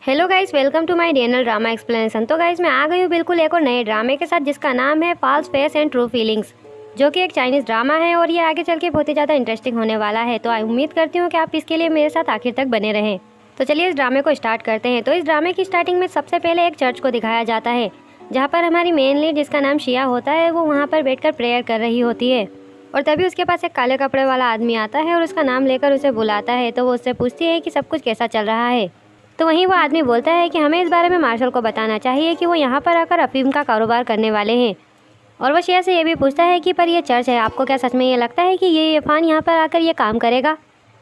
Hello guys, welcome to my DNL drama explanation. तो guys मैं आ गई हूँ बिल्कुल एक और नए ड्रामे के साथ जिसका नाम है false face and true feelings, जो कि एक चाइनीज़ ड्रामा है और ये आगे चल के बहुत ही ज़्यादा इंटरेस्टिंग होने वाला है। तो उम्मीद करती हूँ कि आप इसके लिए मेरे साथ आखिर तक बने रहें। तो चलिए इस ड्रामे को स्टार्ट करते हैं। तो इस ड्रामे की स्टार्टिंग में सबसे पहले एक चर्च को दिखाया जाता है, जहाँ पर हमारी मेन लीड जिसका नाम शिया होता है वो वहाँ पर बैठकर प्रेयर कर रही होती है। और तभी उसके पास एक काले कपड़े वाला आदमी आता है और उसका नाम लेकर उसे बुलाता है। तो वो उससे पूछती है कि सब कुछ कैसा चल रहा है। तो वहीं वो आदमी बोलता है कि हमें इस बारे में मार्शल को बताना चाहिए कि वो यहाँ पर आकर अफीम का कारोबार करने वाले हैं। और वो शिया से ये भी पूछता है कि पर ये चर्च है, आपको क्या सच में ये लगता है कि ये इरफान यहाँ पर आकर ये काम करेगा?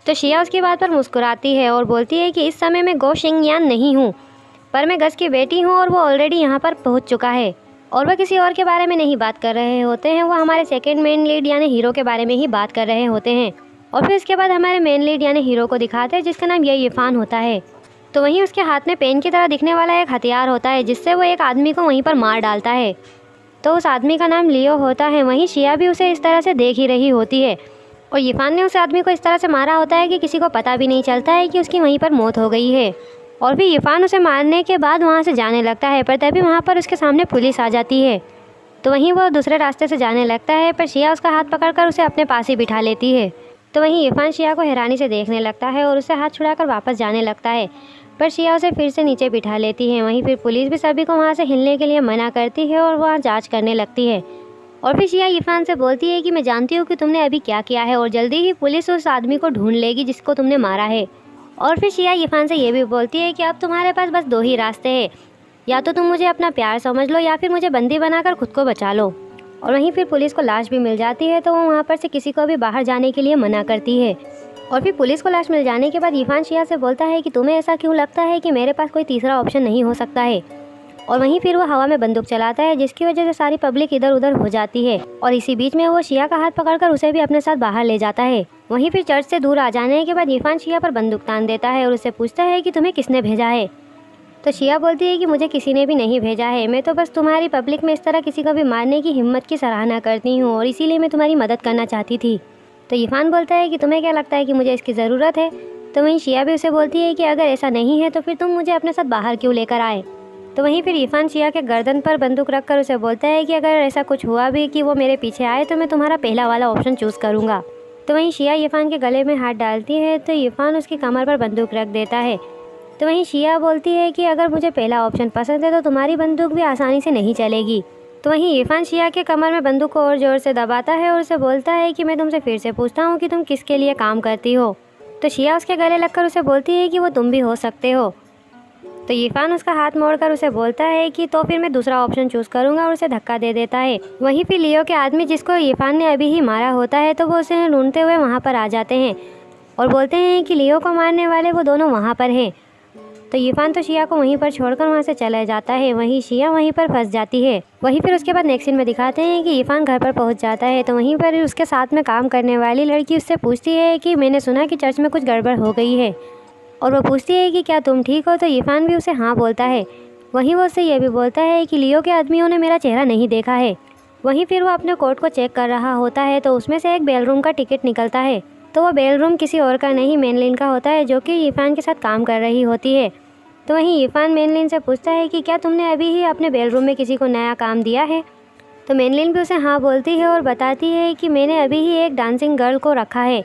तो शिया उसकी बात पर मुस्कुराती है और बोलती है कि इस समय मैं गो शिंगयान नहीं हूँ, पर मैं गज की बेटी हूँ और वो ऑलरेडी यहाँ पर पहुँच चुका है। और वह किसी और के बारे में नहीं बात कर रहे होते हैं, वो हमारे सेकेंड मेन लीड यानी हीरो के बारे में ही बात कर रहे होते हैं। और फिर इसके बाद हमारे मेन लीड यानी हीरो को दिखाते हैं जिसका नाम ये इरफान होता है। तो वहीं उसके हाथ में पेन की तरह दिखने वाला एक हथियार होता है जिससे वो एक आदमी को वहीं पर मार डालता है। तो उस आदमी का नाम लियो होता है। वहीं शिया भी उसे इस तरह से देख ही रही होती है और इरफान ने उस आदमी को इस तरह से मारा होता है कि किसी को पता भी नहीं चलता है कि उसकी वहीं पर मौत हो गई है। और फिर इरफान उसे मारने के बाद वहाँ से जाने लगता है, पर तभी वहाँ पर उसके सामने पुलिस आ जाती है। तो वहीं वो दूसरे रास्ते से जाने लगता है, पर शिया उसका हाथ पकड़कर उसे अपने पास ही बिठा लेती है। तो वहीं इरफान शिया को हैरानी से देखने लगता है और उसे हाथ छुड़ाकर वापस जाने लगता है, पर शिया उसे फिर से नीचे बिठा लेती है। वहीं फिर पुलिस भी सभी को वहाँ से हिलने के लिए मना करती है और वहाँ जांच करने लगती है। और फिर शिया इरफान से बोलती है कि मैं जानती हूँ कि तुमने अभी क्या किया है और जल्दी ही पुलिस उस आदमी को ढूंढ लेगी जिसको तुमने मारा है। और फिर शिया इरफान से ये भी बोलती है कि अब तुम्हारे पास बस दो ही रास्ते हैं, या तो तुम मुझे अपना प्यार समझ लो या फिर मुझे बंदी बनाकर खुद को बचा लो। और वहीं फिर पुलिस को लाश भी मिल जाती है, तो वो वहाँ पर से किसी को भी बाहर जाने के लिए मना करती है। और फिर पुलिस को लाश मिल जाने के बाद इरफान शिया से बोलता है कि तुम्हें ऐसा क्यों लगता है कि मेरे पास कोई तीसरा ऑप्शन नहीं हो सकता है। और वहीं फिर वो हवा में बंदूक चलाता है जिसकी वजह से सारी पब्लिक इधर उधर हो जाती है। और इसी बीच में वो शिया का हाथ पकड़कर उसे भी अपने साथ बाहर ले जाता है। वहीं फिर चर्च से दूर आ जाने के बाद इरफान शिया पर बंदूक तान देता है और उससे पूछता है कि तुम्हें किसने भेजा है। तो शिया बोलती है कि मुझे किसी ने भी नहीं भेजा है, मैं तो बस तुम्हारी पब्लिक में इस तरह किसी को भी मारने की हिम्मत की सराहना करती हूँ और इसीलिए मैं तुम्हारी मदद करना चाहती थी। तो इरफान बोलता है कि तुम्हें क्या लगता है कि मुझे इसकी ज़रूरत है? तो वहीं शिया भी उसे बोलती है कि अगर ऐसा नहीं है तो फिर तुम मुझे अपने साथ बाहर क्यों लेकर आए। तो वहीं फिर इरफान शिया के गर्दन पर बंदूक रखकर उसे बोलता है कि अगर ऐसा कुछ हुआ भी कि वो मेरे पीछे आए तो मैं तुम्हारा पहला वाला ऑप्शन चूज़ करूँगा। तो वहीं शिया इरफान के गले में हाथ डालती है तो इरफान उसकी कमर पर बंदूक रख देता है। तो वहीं शिया बोलती है कि अगर मुझे पहला ऑप्शन पसंद है तो तुम्हारी बंदूक भी आसानी से नहीं चलेगी। तो वहीं इरफान शिया के कमर में बंदूक को और ज़ोर से दबाता है और उसे बोलता है कि मैं तुमसे फिर से पूछता हूँ कि तुम किसके लिए काम करती हो। तो शिया उसके गले लगकर उसे बोलती है कि वो तुम भी हो सकते हो। तो इरफान उसका हाथ मोड़कर उसे बोलता है कि तो फिर मैं दूसरा ऑप्शन चूज़ करूँगा और उसे धक्का दे देता है। वहीं फिर लियो के आदमी जिसको इरफान ने अभी ही मारा होता है तो वो उसे ढूंढते हुए वहाँ पर आ जाते हैं और बोलते हैं कि लियो को मारने वाले वो दोनों वहाँ पर हैं। तो इरफान तो शिया को वहीं पर छोड़कर वहाँ से चला जाता है। वहीं शिया वहीं पर फंस जाती है। वहीं फिर उसके बाद नेक्स्ट सीन में दिखाते हैं कि इरफान घर पर पहुँच जाता है। तो वहीं पर उसके साथ में काम करने वाली लड़की उससे पूछती है कि मैंने सुना कि चर्च में कुछ गड़बड़ हो गई है, और वो पूछती है कि क्या तुम ठीक हो? तो इरफान भी उसे हाँ बोलता है। वहीं वो उससे यह भी बोलता है कि लियो के आदमियों ने मेरा चेहरा नहीं देखा है। वहीं फिर वो अपने कोट को चेक कर रहा होता है तो उसमें से एक बेल रूम का टिकट निकलता है। तो वो बेल रूम किसी और का नहीं मेनलिन का होता है, जो कि इरफान के साथ काम कर रही होती है। तो वहीं इरफान मेनलिन से पूछता है कि क्या तुमने अभी ही अपने बेल रूम में किसी को नया काम दिया है? तो मेनलिन भी उसे हाँ बोलती है और बताती है कि मैंने अभी ही एक डांसिंग गर्ल को रखा है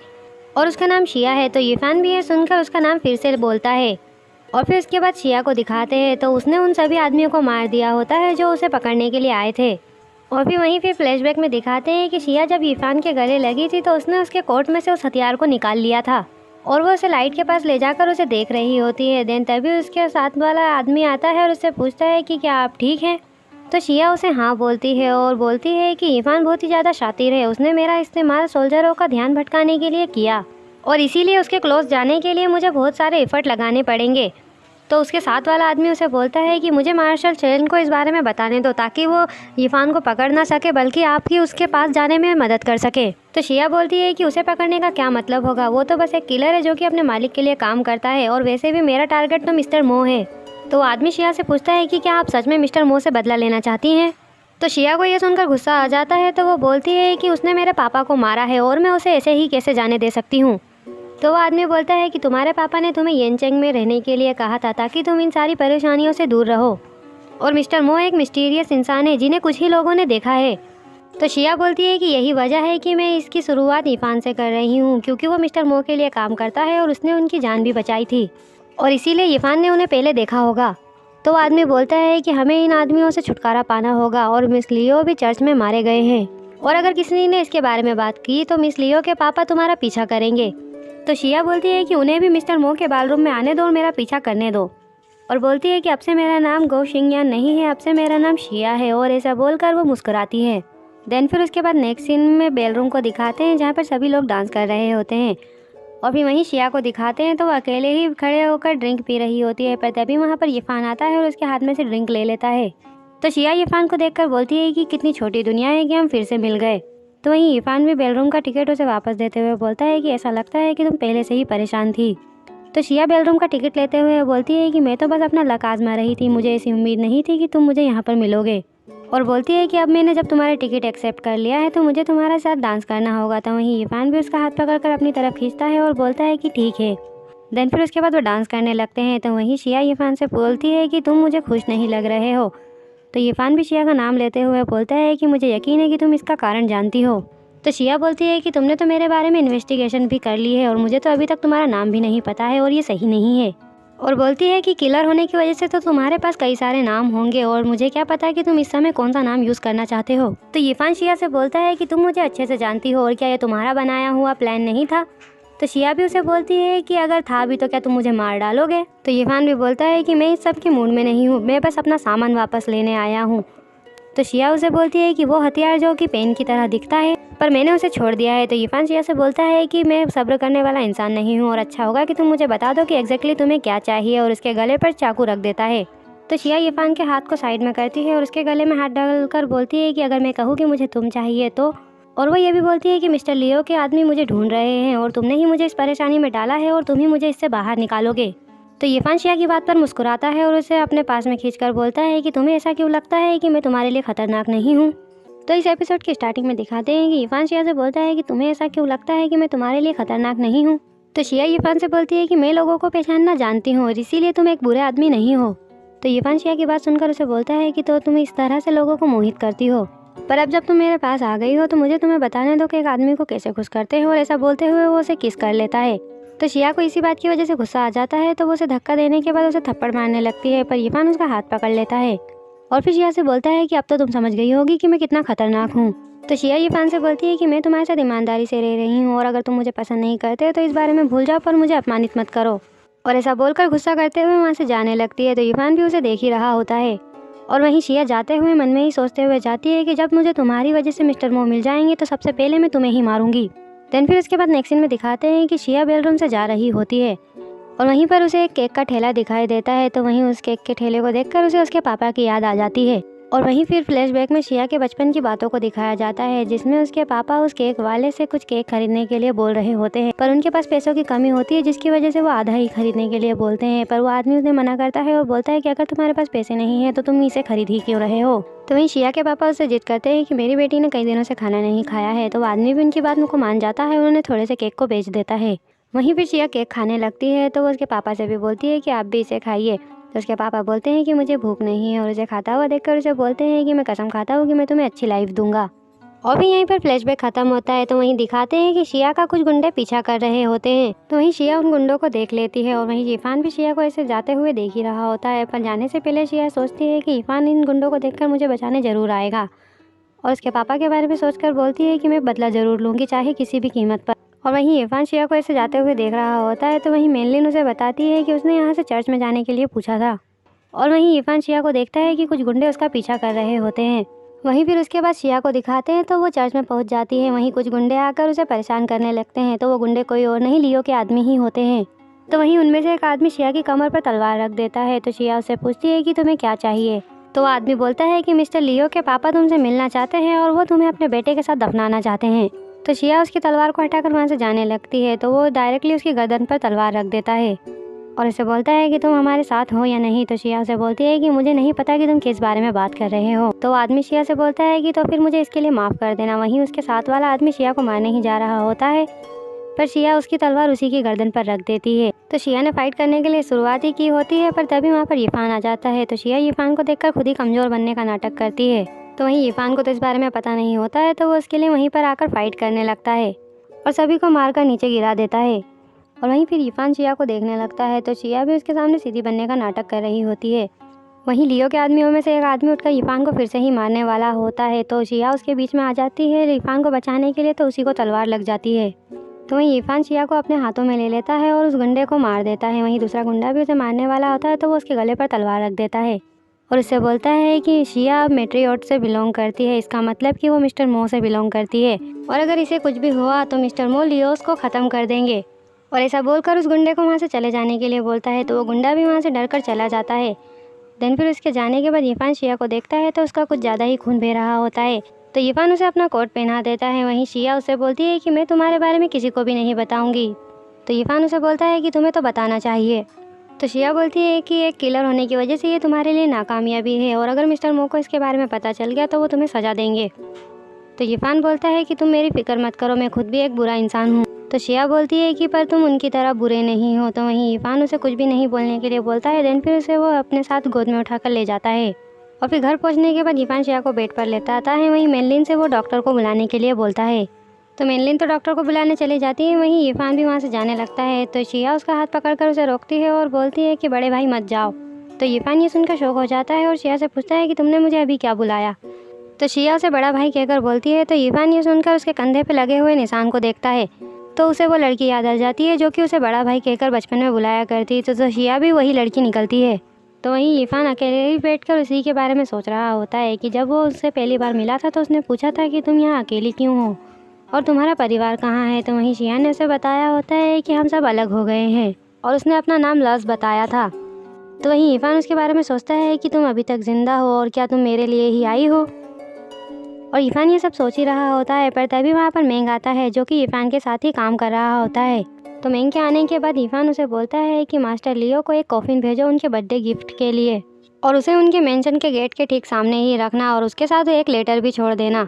और उसका नाम शिया है। तो इरफान भी ये सुनकर उसका नाम फिर से बोलता है। और फिर उसके बाद शिया को दिखाते हैं तो उसने उन सभी आदमियों को मार दिया होता है जो उसे पकड़ने के लिए आए थे। और फिर वहीं फिर फ्लैशबैक में दिखाते हैं कि शिया जब इरफान के गले लगी थी तो उसने उसके कोट में से उस हथियार को निकाल लिया था और वो उसे लाइट के पास ले जाकर उसे देख रही होती है। देन तभी उसके साथ वाला आदमी आता है और उससे पूछता है कि क्या आप ठीक हैं? तो शिया उसे हाँ बोलती है और बोलती है कि इरफान बहुत ही ज़्यादा शातिर है, उसने मेरा इस्तेमाल सोल्जरों का ध्यान भटकाने के लिए किया और इसीलिए उसके क्लोज जाने के लिए मुझे बहुत सारे एफर्ट लगाने पड़ेंगे। तो उसके साथ वाला आदमी उसे बोलता है कि मुझे मार्शल चेन को इस बारे में बताने दो ताकि वो इरफान को पकड़ ना सके बल्कि आपकी उसके पास जाने में मदद कर सके। तो शिया बोलती है कि उसे पकड़ने का क्या मतलब होगा, वो तो बस एक किलर है जो कि अपने मालिक के लिए काम करता है और वैसे भी मेरा टारगेट तो मिस्टर मो है। तो आदमी शिया से पूछता है कि क्या आप सच में मिस्टर मो से बदला लेना चाहती हैं? तो शिया को ये सुनकर गुस्सा आ जाता है। तो वो बोलती है कि उसने मेरे पापा को मारा है और मैं उसे ऐसे ही कैसे जाने दे सकती हूँ। तो वो आदमी बोलता है कि तुम्हारे पापा ने तुम्हें येनचेंग में रहने के लिए कहा था ताकि तुम इन सारी परेशानियों से दूर रहो, और मिस्टर मो एक मिस्टीरियस इंसान है जिन्हें कुछ ही लोगों ने देखा है। तो शिया बोलती है कि यही वजह है कि मैं इसकी शुरुआत यीफान से कर रही हूँ, क्योंकि वो मिस्टर मो के लिए काम करता है और उसने उनकी जान भी बचाई थी, और इसीलिए यीफान ने उन्हें पहले देखा होगा। तो आदमी बोलता है कि हमें इन आदमियों से छुटकारा पाना होगा, और मिस लियो भी चर्च में मारे गए हैं, और अगर किसी ने इसके बारे में बात की तो मिस लियो के पापा तुम्हारा पीछा करेंगे। तो शिया बोलती है कि उन्हें भी मिस्टर मो के बालरूम में आने दो और मेरा पीछा करने दो, और बोलती है कि अब से मेरा नाम गो शिंगयान नहीं है, अब से मेरा नाम शिया है, और ऐसा बोलकर वो मुस्कुराती है। देन फिर उसके बाद नेक्स्ट सीन में बेलरूम को दिखाते हैं जहाँ पर सभी लोग डांस कर रहे होते हैं, और फिर वहीं शिया को दिखाते हैं तो वो अकेले ही खड़े होकर ड्रिंक पी रही होती है, पर तभी वहाँ पर यीफान आता है और उसके हाथ में से ड्रिंक ले लेता है। तो शिया यीफान को देखकर बोलती है कि कितनी छोटी दुनिया है कि हम फिर से मिल गए। तो वहीं यीफान भी बेलरूम का टिकट उसे वापस देते हुए बोलता है कि ऐसा लगता है कि तुम पहले से ही परेशान थी। तो शिया बेलरूम का टिकट लेते हुए बोलती है कि मैं तो बस अपना लक आजमा रही थी, मुझे ऐसी उम्मीद नहीं थी कि तुम मुझे यहाँ पर मिलोगे, और बोलती है कि अब मैंने जब तुम्हारा टिकट एक्सेप्ट कर लिया है तो मुझे तुम्हारे साथ डांस करना होगा। तो वहीं यीफान भी उसका हाथ पकड़कर अपनी तरफ खींचता है और बोलता है कि ठीक है। देन फिर उसके बाद वो डांस करने लगते हैं। तो वहीं शिया यीफान से बोलती है कि तुम मुझे खुश नहीं लग रहे हो। तो यीफान भी शिया का नाम लेते हुए बोलता है कि मुझे यकीन है कि तुम इसका कारण जानती हो। तो शिया बोलती है कि तुमने तो मेरे बारे में इन्वेस्टिगेशन भी कर ली है और मुझे तो अभी तक तुम्हारा नाम भी नहीं पता है और ये सही नहीं है, और बोलती है कि किलर होने की वजह से तो तुम्हारे पास कई सारे नाम होंगे और मुझे क्या पता कि तुम इस समय कौन सा नाम यूज़ करना चाहते हो। तो यीफान शिया से बोलता है कि तुम मुझे अच्छे से जानती हो और क्या ये तुम्हारा बनाया हुआ प्लान नहीं था। तो शिया भी उसे बोलती है कि अगर था भी तो क्या तुम मुझे मार डालोगे। तो यीफान भी बोलता है कि मैं इस सब की मूड में नहीं हूँ, मैं बस अपना सामान वापस लेने आया हूँ। तो शिया उसे बोलती है कि वो हथियार जो कि पेन की तरह दिखता है पर मैंने उसे छोड़ दिया है। तो यीफान शिया से बोलता है कि मैं सब्र करने वाला इंसान नहीं हूँ और अच्छा होगा कि तुम मुझे बता दो कि एग्जैक्टली तुम्हें क्या चाहिए, और उसके गले पर चाकू रख देता है। तो शिया यीफान के हाथ को साइड में करती है और उसके गले में हाथ डालकर बोलती है कि अगर मैं कहूँ कि मुझे तुम चाहिए तो, और वो ये भी बोलती है कि मिस्टर लियो के आदमी मुझे ढूंढ रहे हैं और तुमने ही मुझे इस परेशानी में डाला है और तुम ही मुझे इससे बाहर निकालोगे। तो यीफान शिया की बात पर मुस्कुराता है और उसे अपने पास में खींचकर बोलता है कि तुम्हें ऐसा क्यों लगता है कि मैं तुम्हारे लिए खतरनाक नहीं हूँ। तो इस एपिसोड की स्टार्टिंग में दिखाते हैं कि यीफान शिया से बोलता है कि तुम्हें ऐसा क्यों लगता है कि मैं तुम्हारे लिए खतरनाक नहीं हूँ। तो शिया यीफान से बोलती है कि मैं लोगों को पहचानना जानती हूँ और इसीलिए तुम एक बुरे आदमी नहीं हो। तो यीफान शिया की बात सुनकर उसे बोलता है कि तो तुम इस तरह से लोगों को मोहित करती हो, पर अब जब तुम मेरे पास आ गई हो तो मुझे तुम्हें बताने दो कि एक आदमी को कैसे खुश करते हो। और ऐसा बोलते हुए वो उसे किस कर लेता है। तो शिया को इसी बात की वजह से गुस्सा आ जाता है, तो वो उसे धक्का देने के बाद उसे थप्पड़ मारने लगती है, पर यीफान उसका हाथ पकड़ लेता है और फिर शिया से बोलता है कि अब तो तुम समझ गई होगी कि मैं कितना खतरनाक हूँ। तो शिया यीफान से बोलती है कि मैं तुम्हारे साथ ईमानदारी से रह रही हूँ और अगर तुम मुझे पसंद नहीं करते तो इस बारे में भूल जाओ, पर मुझे अपमानित मत करो। और ऐसा बोलकर गुस्सा करते हुए वहाँ से जाने लगती है। तो यीफान भी उसे देख ही रहा होता है और वहीं शिया जाते हुए मन में ही सोचते हुए जाती है कि जब मुझे तुम्हारी वजह से मिस्टर मो मिल जाएंगे तो सबसे पहले मैं तुम्हें ही मारूंगी। देन फिर उसके बाद नेक्स्ट सीन में दिखाते हैं कि शिया बेडरूम से जा रही होती है और वहीं पर उसे एक केक का ठेला दिखाई देता है। तो वहीं उस केक के ठेले को देखकर उसे उसके पापा की याद आ जाती है और वहीं फिर फ्लैशबैक में शिया के बचपन की बातों को दिखाया जाता है, जिसमें उसके पापा उस केक वाले से कुछ केक खरीदने के लिए बोल रहे होते हैं, पर उनके पास पैसों की कमी होती है जिसकी वजह से वो आधा ही खरीदने के लिए बोलते हैं। पर वो आदमी उन्हें मना करता है और बोलता है कि अगर तुम्हारे पास पैसे नहीं है तो तुम इसे खरीद ही क्यों रहे हो। तो वहीं शिया के पापा उससे जिद करते हैं कि मेरी बेटी ने कई दिनों से खाना नहीं खाया है। तो आदमी भी उनकी बात को मान जाता है, उन्होंने थोड़े से केक को बेच देता है। वहीं फिर शिया केक खाने लगती है तो वो उसके पापा से भी बोलती है कि आप भी इसे खाइए। तो उसके पापा बोलते हैं कि मुझे भूख नहीं है और उसे खाता हुआ देखकर उसे बोलते हैं कि मैं कसम खाता हूँ कि मैं तुम्हें अच्छी लाइफ दूंगा। और भी यहीं पर फ्लैशबैक खत्म होता है। तो वहीं दिखाते हैं कि शिया का कुछ गुंडे पीछा कर रहे होते हैं। तो वहीं शिया उन गुंडों को देख लेती है और वहीं यीफान भी शिया को ऐसे जाते हुए देख ही रहा होता है, पर जाने से पहले शिया सोचती है कि यीफान इन गुंडों को देखकर मुझे बचाने जरूर आएगा और उसके पापा के बारे में सोचकर बोलती है कि मैं बदला जरूर लूँगी, चाहे किसी भी कीमत पर। और वहीं यीफान शिया को ऐसे जाते हुए देख रहा होता है। तो वहीं मेनलिन उसे बताती है कि उसने यहाँ से चर्च में जाने के लिए पूछा था और वहीं यीफान शिया को देखता है कि कुछ गुंडे उसका पीछा कर रहे होते हैं। वहीं फिर उसके बाद शिया को दिखाते हैं तो वो चर्च में पहुंच जाती है। वहीं कुछ गुंडे आकर उसे परेशान करने लगते हैं। तो वो गुंडे कोई और नहीं, लियो के आदमी ही होते हैं। तो वहीं उनमें से एक आदमी शिया की कमर पर तलवार रख देता है। तो शिया उससे पूछती है कि तुम्हें क्या चाहिए। तो वो आदमी बोलता है कि मिस्टर लियो के पापा तुमसे मिलना चाहते हैं और वो तुम्हें अपने बेटे के साथ दफनाना चाहते हैं। तो शिया उसकी तलवार को हटाकर वहाँ से जाने लगती है। तो वो डायरेक्टली उसकी गर्दन पर तलवार रख देता है और उसे बोलता है कि तुम हमारे साथ हो या नहीं। तो शिया उसे बोलती है कि मुझे नहीं पता कि तुम किस बारे में बात कर रहे हो। तो आदमी शिया से बोलता है कि तो फिर मुझे इसके लिए माफ़ कर देना। वहीं उसके साथ वाला आदमी शिया को मारने ही जा रहा होता है पर शिया उसकी तलवार उसी की गर्दन पर रख देती है। तो शिया ने फाइट करने के लिए शुरुआत ही की होती है, पर तभी वहाँ पर यीफान आ जाता है। तो शिया यीफान को देखकर खुद ही कमजोर बनने का नाटक करती है। तो वहीं यीफान को तो इस बारे में पता नहीं होता है, तो वो उसके लिए वहीं पर आकर फाइट करने लगता है और सभी को मारकर नीचे गिरा देता है। और वहीं फिर यीफान शिया को देखने लगता है, तो शिया भी उसके सामने सीधी बनने का नाटक कर रही होती है। वहीं लियो के आदमियों में से एक आदमी उठकर यीफान को फिर से ही मारने वाला होता है, तो शिया उसके बीच में आ जाती है यीफान को बचाने के लिए, तो उसी को तलवार लग जाती है। तो वहीं यीफान शिया को अपने हाथों में ले लेता है और उस गुंडे को मार देता है। वहीं दूसरा गुंडा भी उसे मारने वाला होता है, तो वो उसके गले पर तलवार रख देता है और उससे बोलता है कि शिया अब मेट्रियोट से बिलोंग करती है, इसका मतलब कि वो मिस्टर मो से बिलोंग करती है और अगर इसे कुछ भी हुआ तो मिस्टर मो लियोस को ख़त्म कर देंगे। और ऐसा बोलकर उस गुंडे को वहाँ से चले जाने के लिए बोलता है, तो वो गुंडा भी वहाँ से डर कर चला जाता है। देन फिर उसके जाने के बाद यीफान शिया को देखता है, तो उसका कुछ ज़्यादा ही खून बह रहा होता है। तो यीफान उसे अपना कोट पहना देता है। वहीं शिया उसे बोलती है कि मैं तुम्हारे बारे में किसी को भी नहीं बताऊंगी। तो यीफान उसे बोलता है कि तुम्हें तो बताना चाहिए। तो शिया बोलती है कि एक किलर होने की वजह से ये तुम्हारे लिए नाकामयाबी है और अगर मिस्टर मो को इसके बारे में पता चल गया तो वो तुम्हें सजा देंगे। तो यीफान बोलता है कि तुम मेरी फिक्र मत करो, मैं खुद भी एक बुरा इंसान हूँ। तो शिया बोलती है कि पर तुम उनकी तरह बुरे नहीं हो। तो वहीं यीफान उसे कुछ भी नहीं बोलने के लिए बोलता है। देन फिर उसे वो अपने साथ गोद में उठाकर ले जाता है और फिर घर पहुंचने के बाद यीफान शिया को बेड पर लेता आता है। वहीं मेनलिन से वो डॉक्टर को बुलाने के लिए बोलता है। तो मेनलिन तो डॉक्टर को बुलाने चली जाती है, वहीं यीफान भी वहाँ से जाने लगता है। तो शिया उसका हाथ पकड़कर उसे रोकती है और बोलती है कि बड़े भाई मत जाओ। तो यीफान ये सुनकर शौक हो जाता है और शिया से पूछता है कि तुमने मुझे अभी क्या बुलाया। तो शिया उसे बड़ा भाई कहकर बोलती है। तो यीफान ये सुनकर उसके कंधे पे लगे हुए निशान को देखता है, तो उसे वो लड़की याद आ जाती है जो कि उसे बड़ा भाई कहकर बचपन में बुलाया करती। तो शिया भी वही लड़की निकलती है। तो वहीं यीफान अकेले ही बैठकर उसी के बारे में सोच रहा होता है कि जब वो उससे पहली बार मिला था तो उसने पूछा था कि तुम यहाँ अकेली क्यों हो और तुम्हारा परिवार कहाँ है। तो वहीं शिया ने उसे बताया होता है कि हम सब अलग हो गए हैं और उसने अपना नाम लस बताया था। तो वहीं यीफान उसके बारे में सोचता है कि तुम अभी तक जिंदा हो और क्या तुम मेरे लिए ही आई हो। और यीफान ये सब सोच ही रहा होता है, पर तभी वहाँ पर मेंग आता है जो कि यीफान के साथ ही काम कर रहा होता है। तो मेंग के आने के बाद यीफान उसे बोलता है कि मास्टर लियो को एक कॉफिन भेजो उनके बर्थडे गिफ्ट के लिए और उसे उनके मेंशन के गेट के ठीक सामने ही रखना और उसके साथ एक लेटर भी छोड़ देना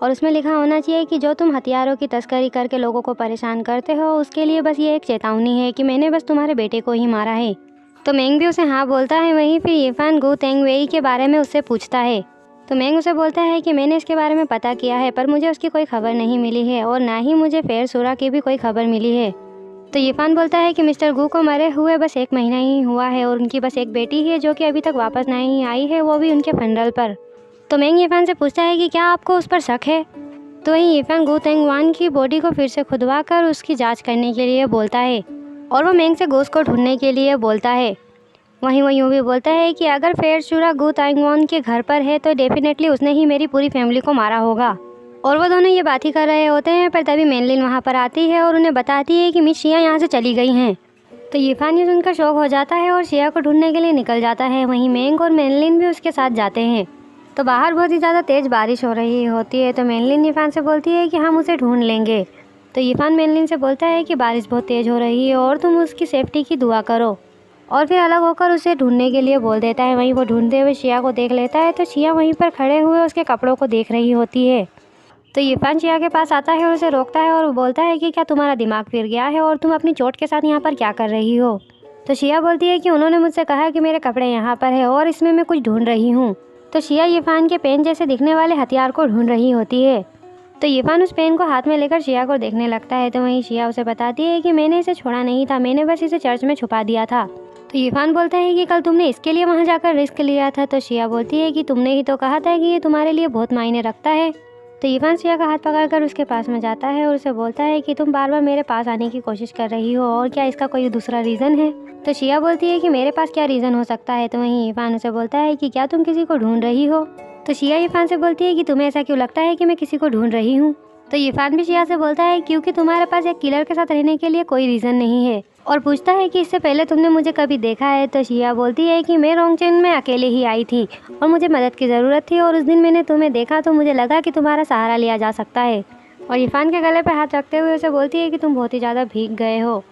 और उसमें लिखा होना चाहिए कि जो तुम हथियारों की तस्करी करके लोगों को परेशान करते हो उसके लिए बस ये एक चेतावनी है कि मैंने बस तुम्हारे बेटे को ही मारा है। तो मेंग भी उसे हाँ बोलता है। वहीं फिर यीफान गू तेंग वेई के बारे में उससे पूछता है। तो मेंग उसे बोलता है कि मैंने इसके बारे में पता किया है पर मुझे उसकी कोई खबर नहीं मिली है और ना ही मुझे फेर सूरा की भी कोई खबर मिली है। तो यीफान बोलता है कि मिस्टर गू को मरे हुए बस 1 महीना ही हुआ है और उनकी बस एक बेटी है जो कि अभी तक वापस नहीं आई है, वो भी उनके फनरल पर। तो मेंग यीफान से पूछता है कि क्या आपको उस पर शक है। तो वहीं यीफान गू तेंग वान की बॉडी को फिर से खुदवा कर उसकी जाँच करने के लिए बोलता है और वो मेंग से गोश्त को ढूंढने के लिए बोलता है। वहीं वो यूँ भी बोलता है कि अगर फेर शूरा गू तांगवान के घर पर है तो डेफिनेटली उसने ही मेरी पूरी फैमिली को मारा होगा। और वो दोनों ये बात ही कर रहे होते हैं, पर तभी मेनलिन वहाँ पर आती है और उन्हें बताती है कि मिस शिया यहाँ से चली गई हैं। तो यीफान ये सुनकर शौक हो जाता है और शिया को ढूंढने के लिए निकल जाता है। वहीं मेंग और मेनलिन भी उसके साथ जाते हैं। तो बाहर बहुत ही ज़्यादा तेज़ बारिश हो रही होती है। तो मेनलिन यीफान से बोलती है कि हम उसे ढूंढ लेंगे। तो यीफान मेनलिन से बोलता है कि बारिश बहुत तेज़ हो रही है और तुम उसकी सेफ्टी की दुआ करो और फिर अलग होकर उसे ढूंढने के लिए बोल देता है। वहीं वो ढूंढते हुए शिया को देख लेता है। तो शिया वहीं पर खड़े हुए उसके कपड़ों को देख रही होती है। तो यीफान शिया के पास आता है और उसे रोकता है और बोलता है कि क्या तुम्हारा दिमाग फिर गया है और तुम अपनी चोट के साथ यहाँ पर क्या कर रही हो। तो शिया बोलती है कि उन्होंने मुझसे कहा कि मेरे कपड़े यहाँ पर है और इसमें मैं कुछ ढूंढ रही हूँ। तो शिया यीफान के पेन जैसे दिखने वाले हथियार को ढूंढ रही होती है। तो यीफान उस पेन को हाथ में लेकर शिया को देखने लगता है। तो वहीं शिया उसे बताती है कि मैंने इसे छोड़ा नहीं था, मैंने बस इसे चर्च में छुपा दिया था। तो यीफान बोलता है कि कल तुमने इसके लिए वहाँ जाकर रिस्क लिया था। तो शिया बोलती है कि तुमने ही तो कहा था कि ये तुम्हारे लिए बहुत मायने रखता है। तो यीफान शिया का हाथ पकड़कर उसके पास में जाता है और उसे बोलता है कि तुम बार बार मेरे पास आने की कोशिश कर रही हो और क्या इसका कोई दूसरा रीज़न है। तो शिया बोलती है कि मेरे पास क्या रीज़न हो सकता है। तो वहीं यीफान उसे बोलता है कि क्या तुम किसी को ढूंढ रही हो। तो शिया यीफान से बोलती है कि तुम्हें ऐसा क्यों लगता है कि मैं किसी को ढूंढ रही हूँ। तो यीफान भी शिया से बोलता है क्योंकि तुम्हारे पास एक किलर के साथ रहने के लिए कोई रीज़न नहीं है और पूछता है कि इससे पहले तुमने मुझे कभी देखा है। तो शिया बोलती है कि मैं रोंगचेन में अकेले ही आई थी और मुझे मदद की ज़रूरत थी और उस दिन मैंने तुम्हें देखा तो मुझे लगा कि तुम्हारा सहारा लिया जा सकता है। और यीफान के गले पर हाथ रखते हुए उसे बोलती है कि तुम बहुत ही ज़्यादा भीग गए हो।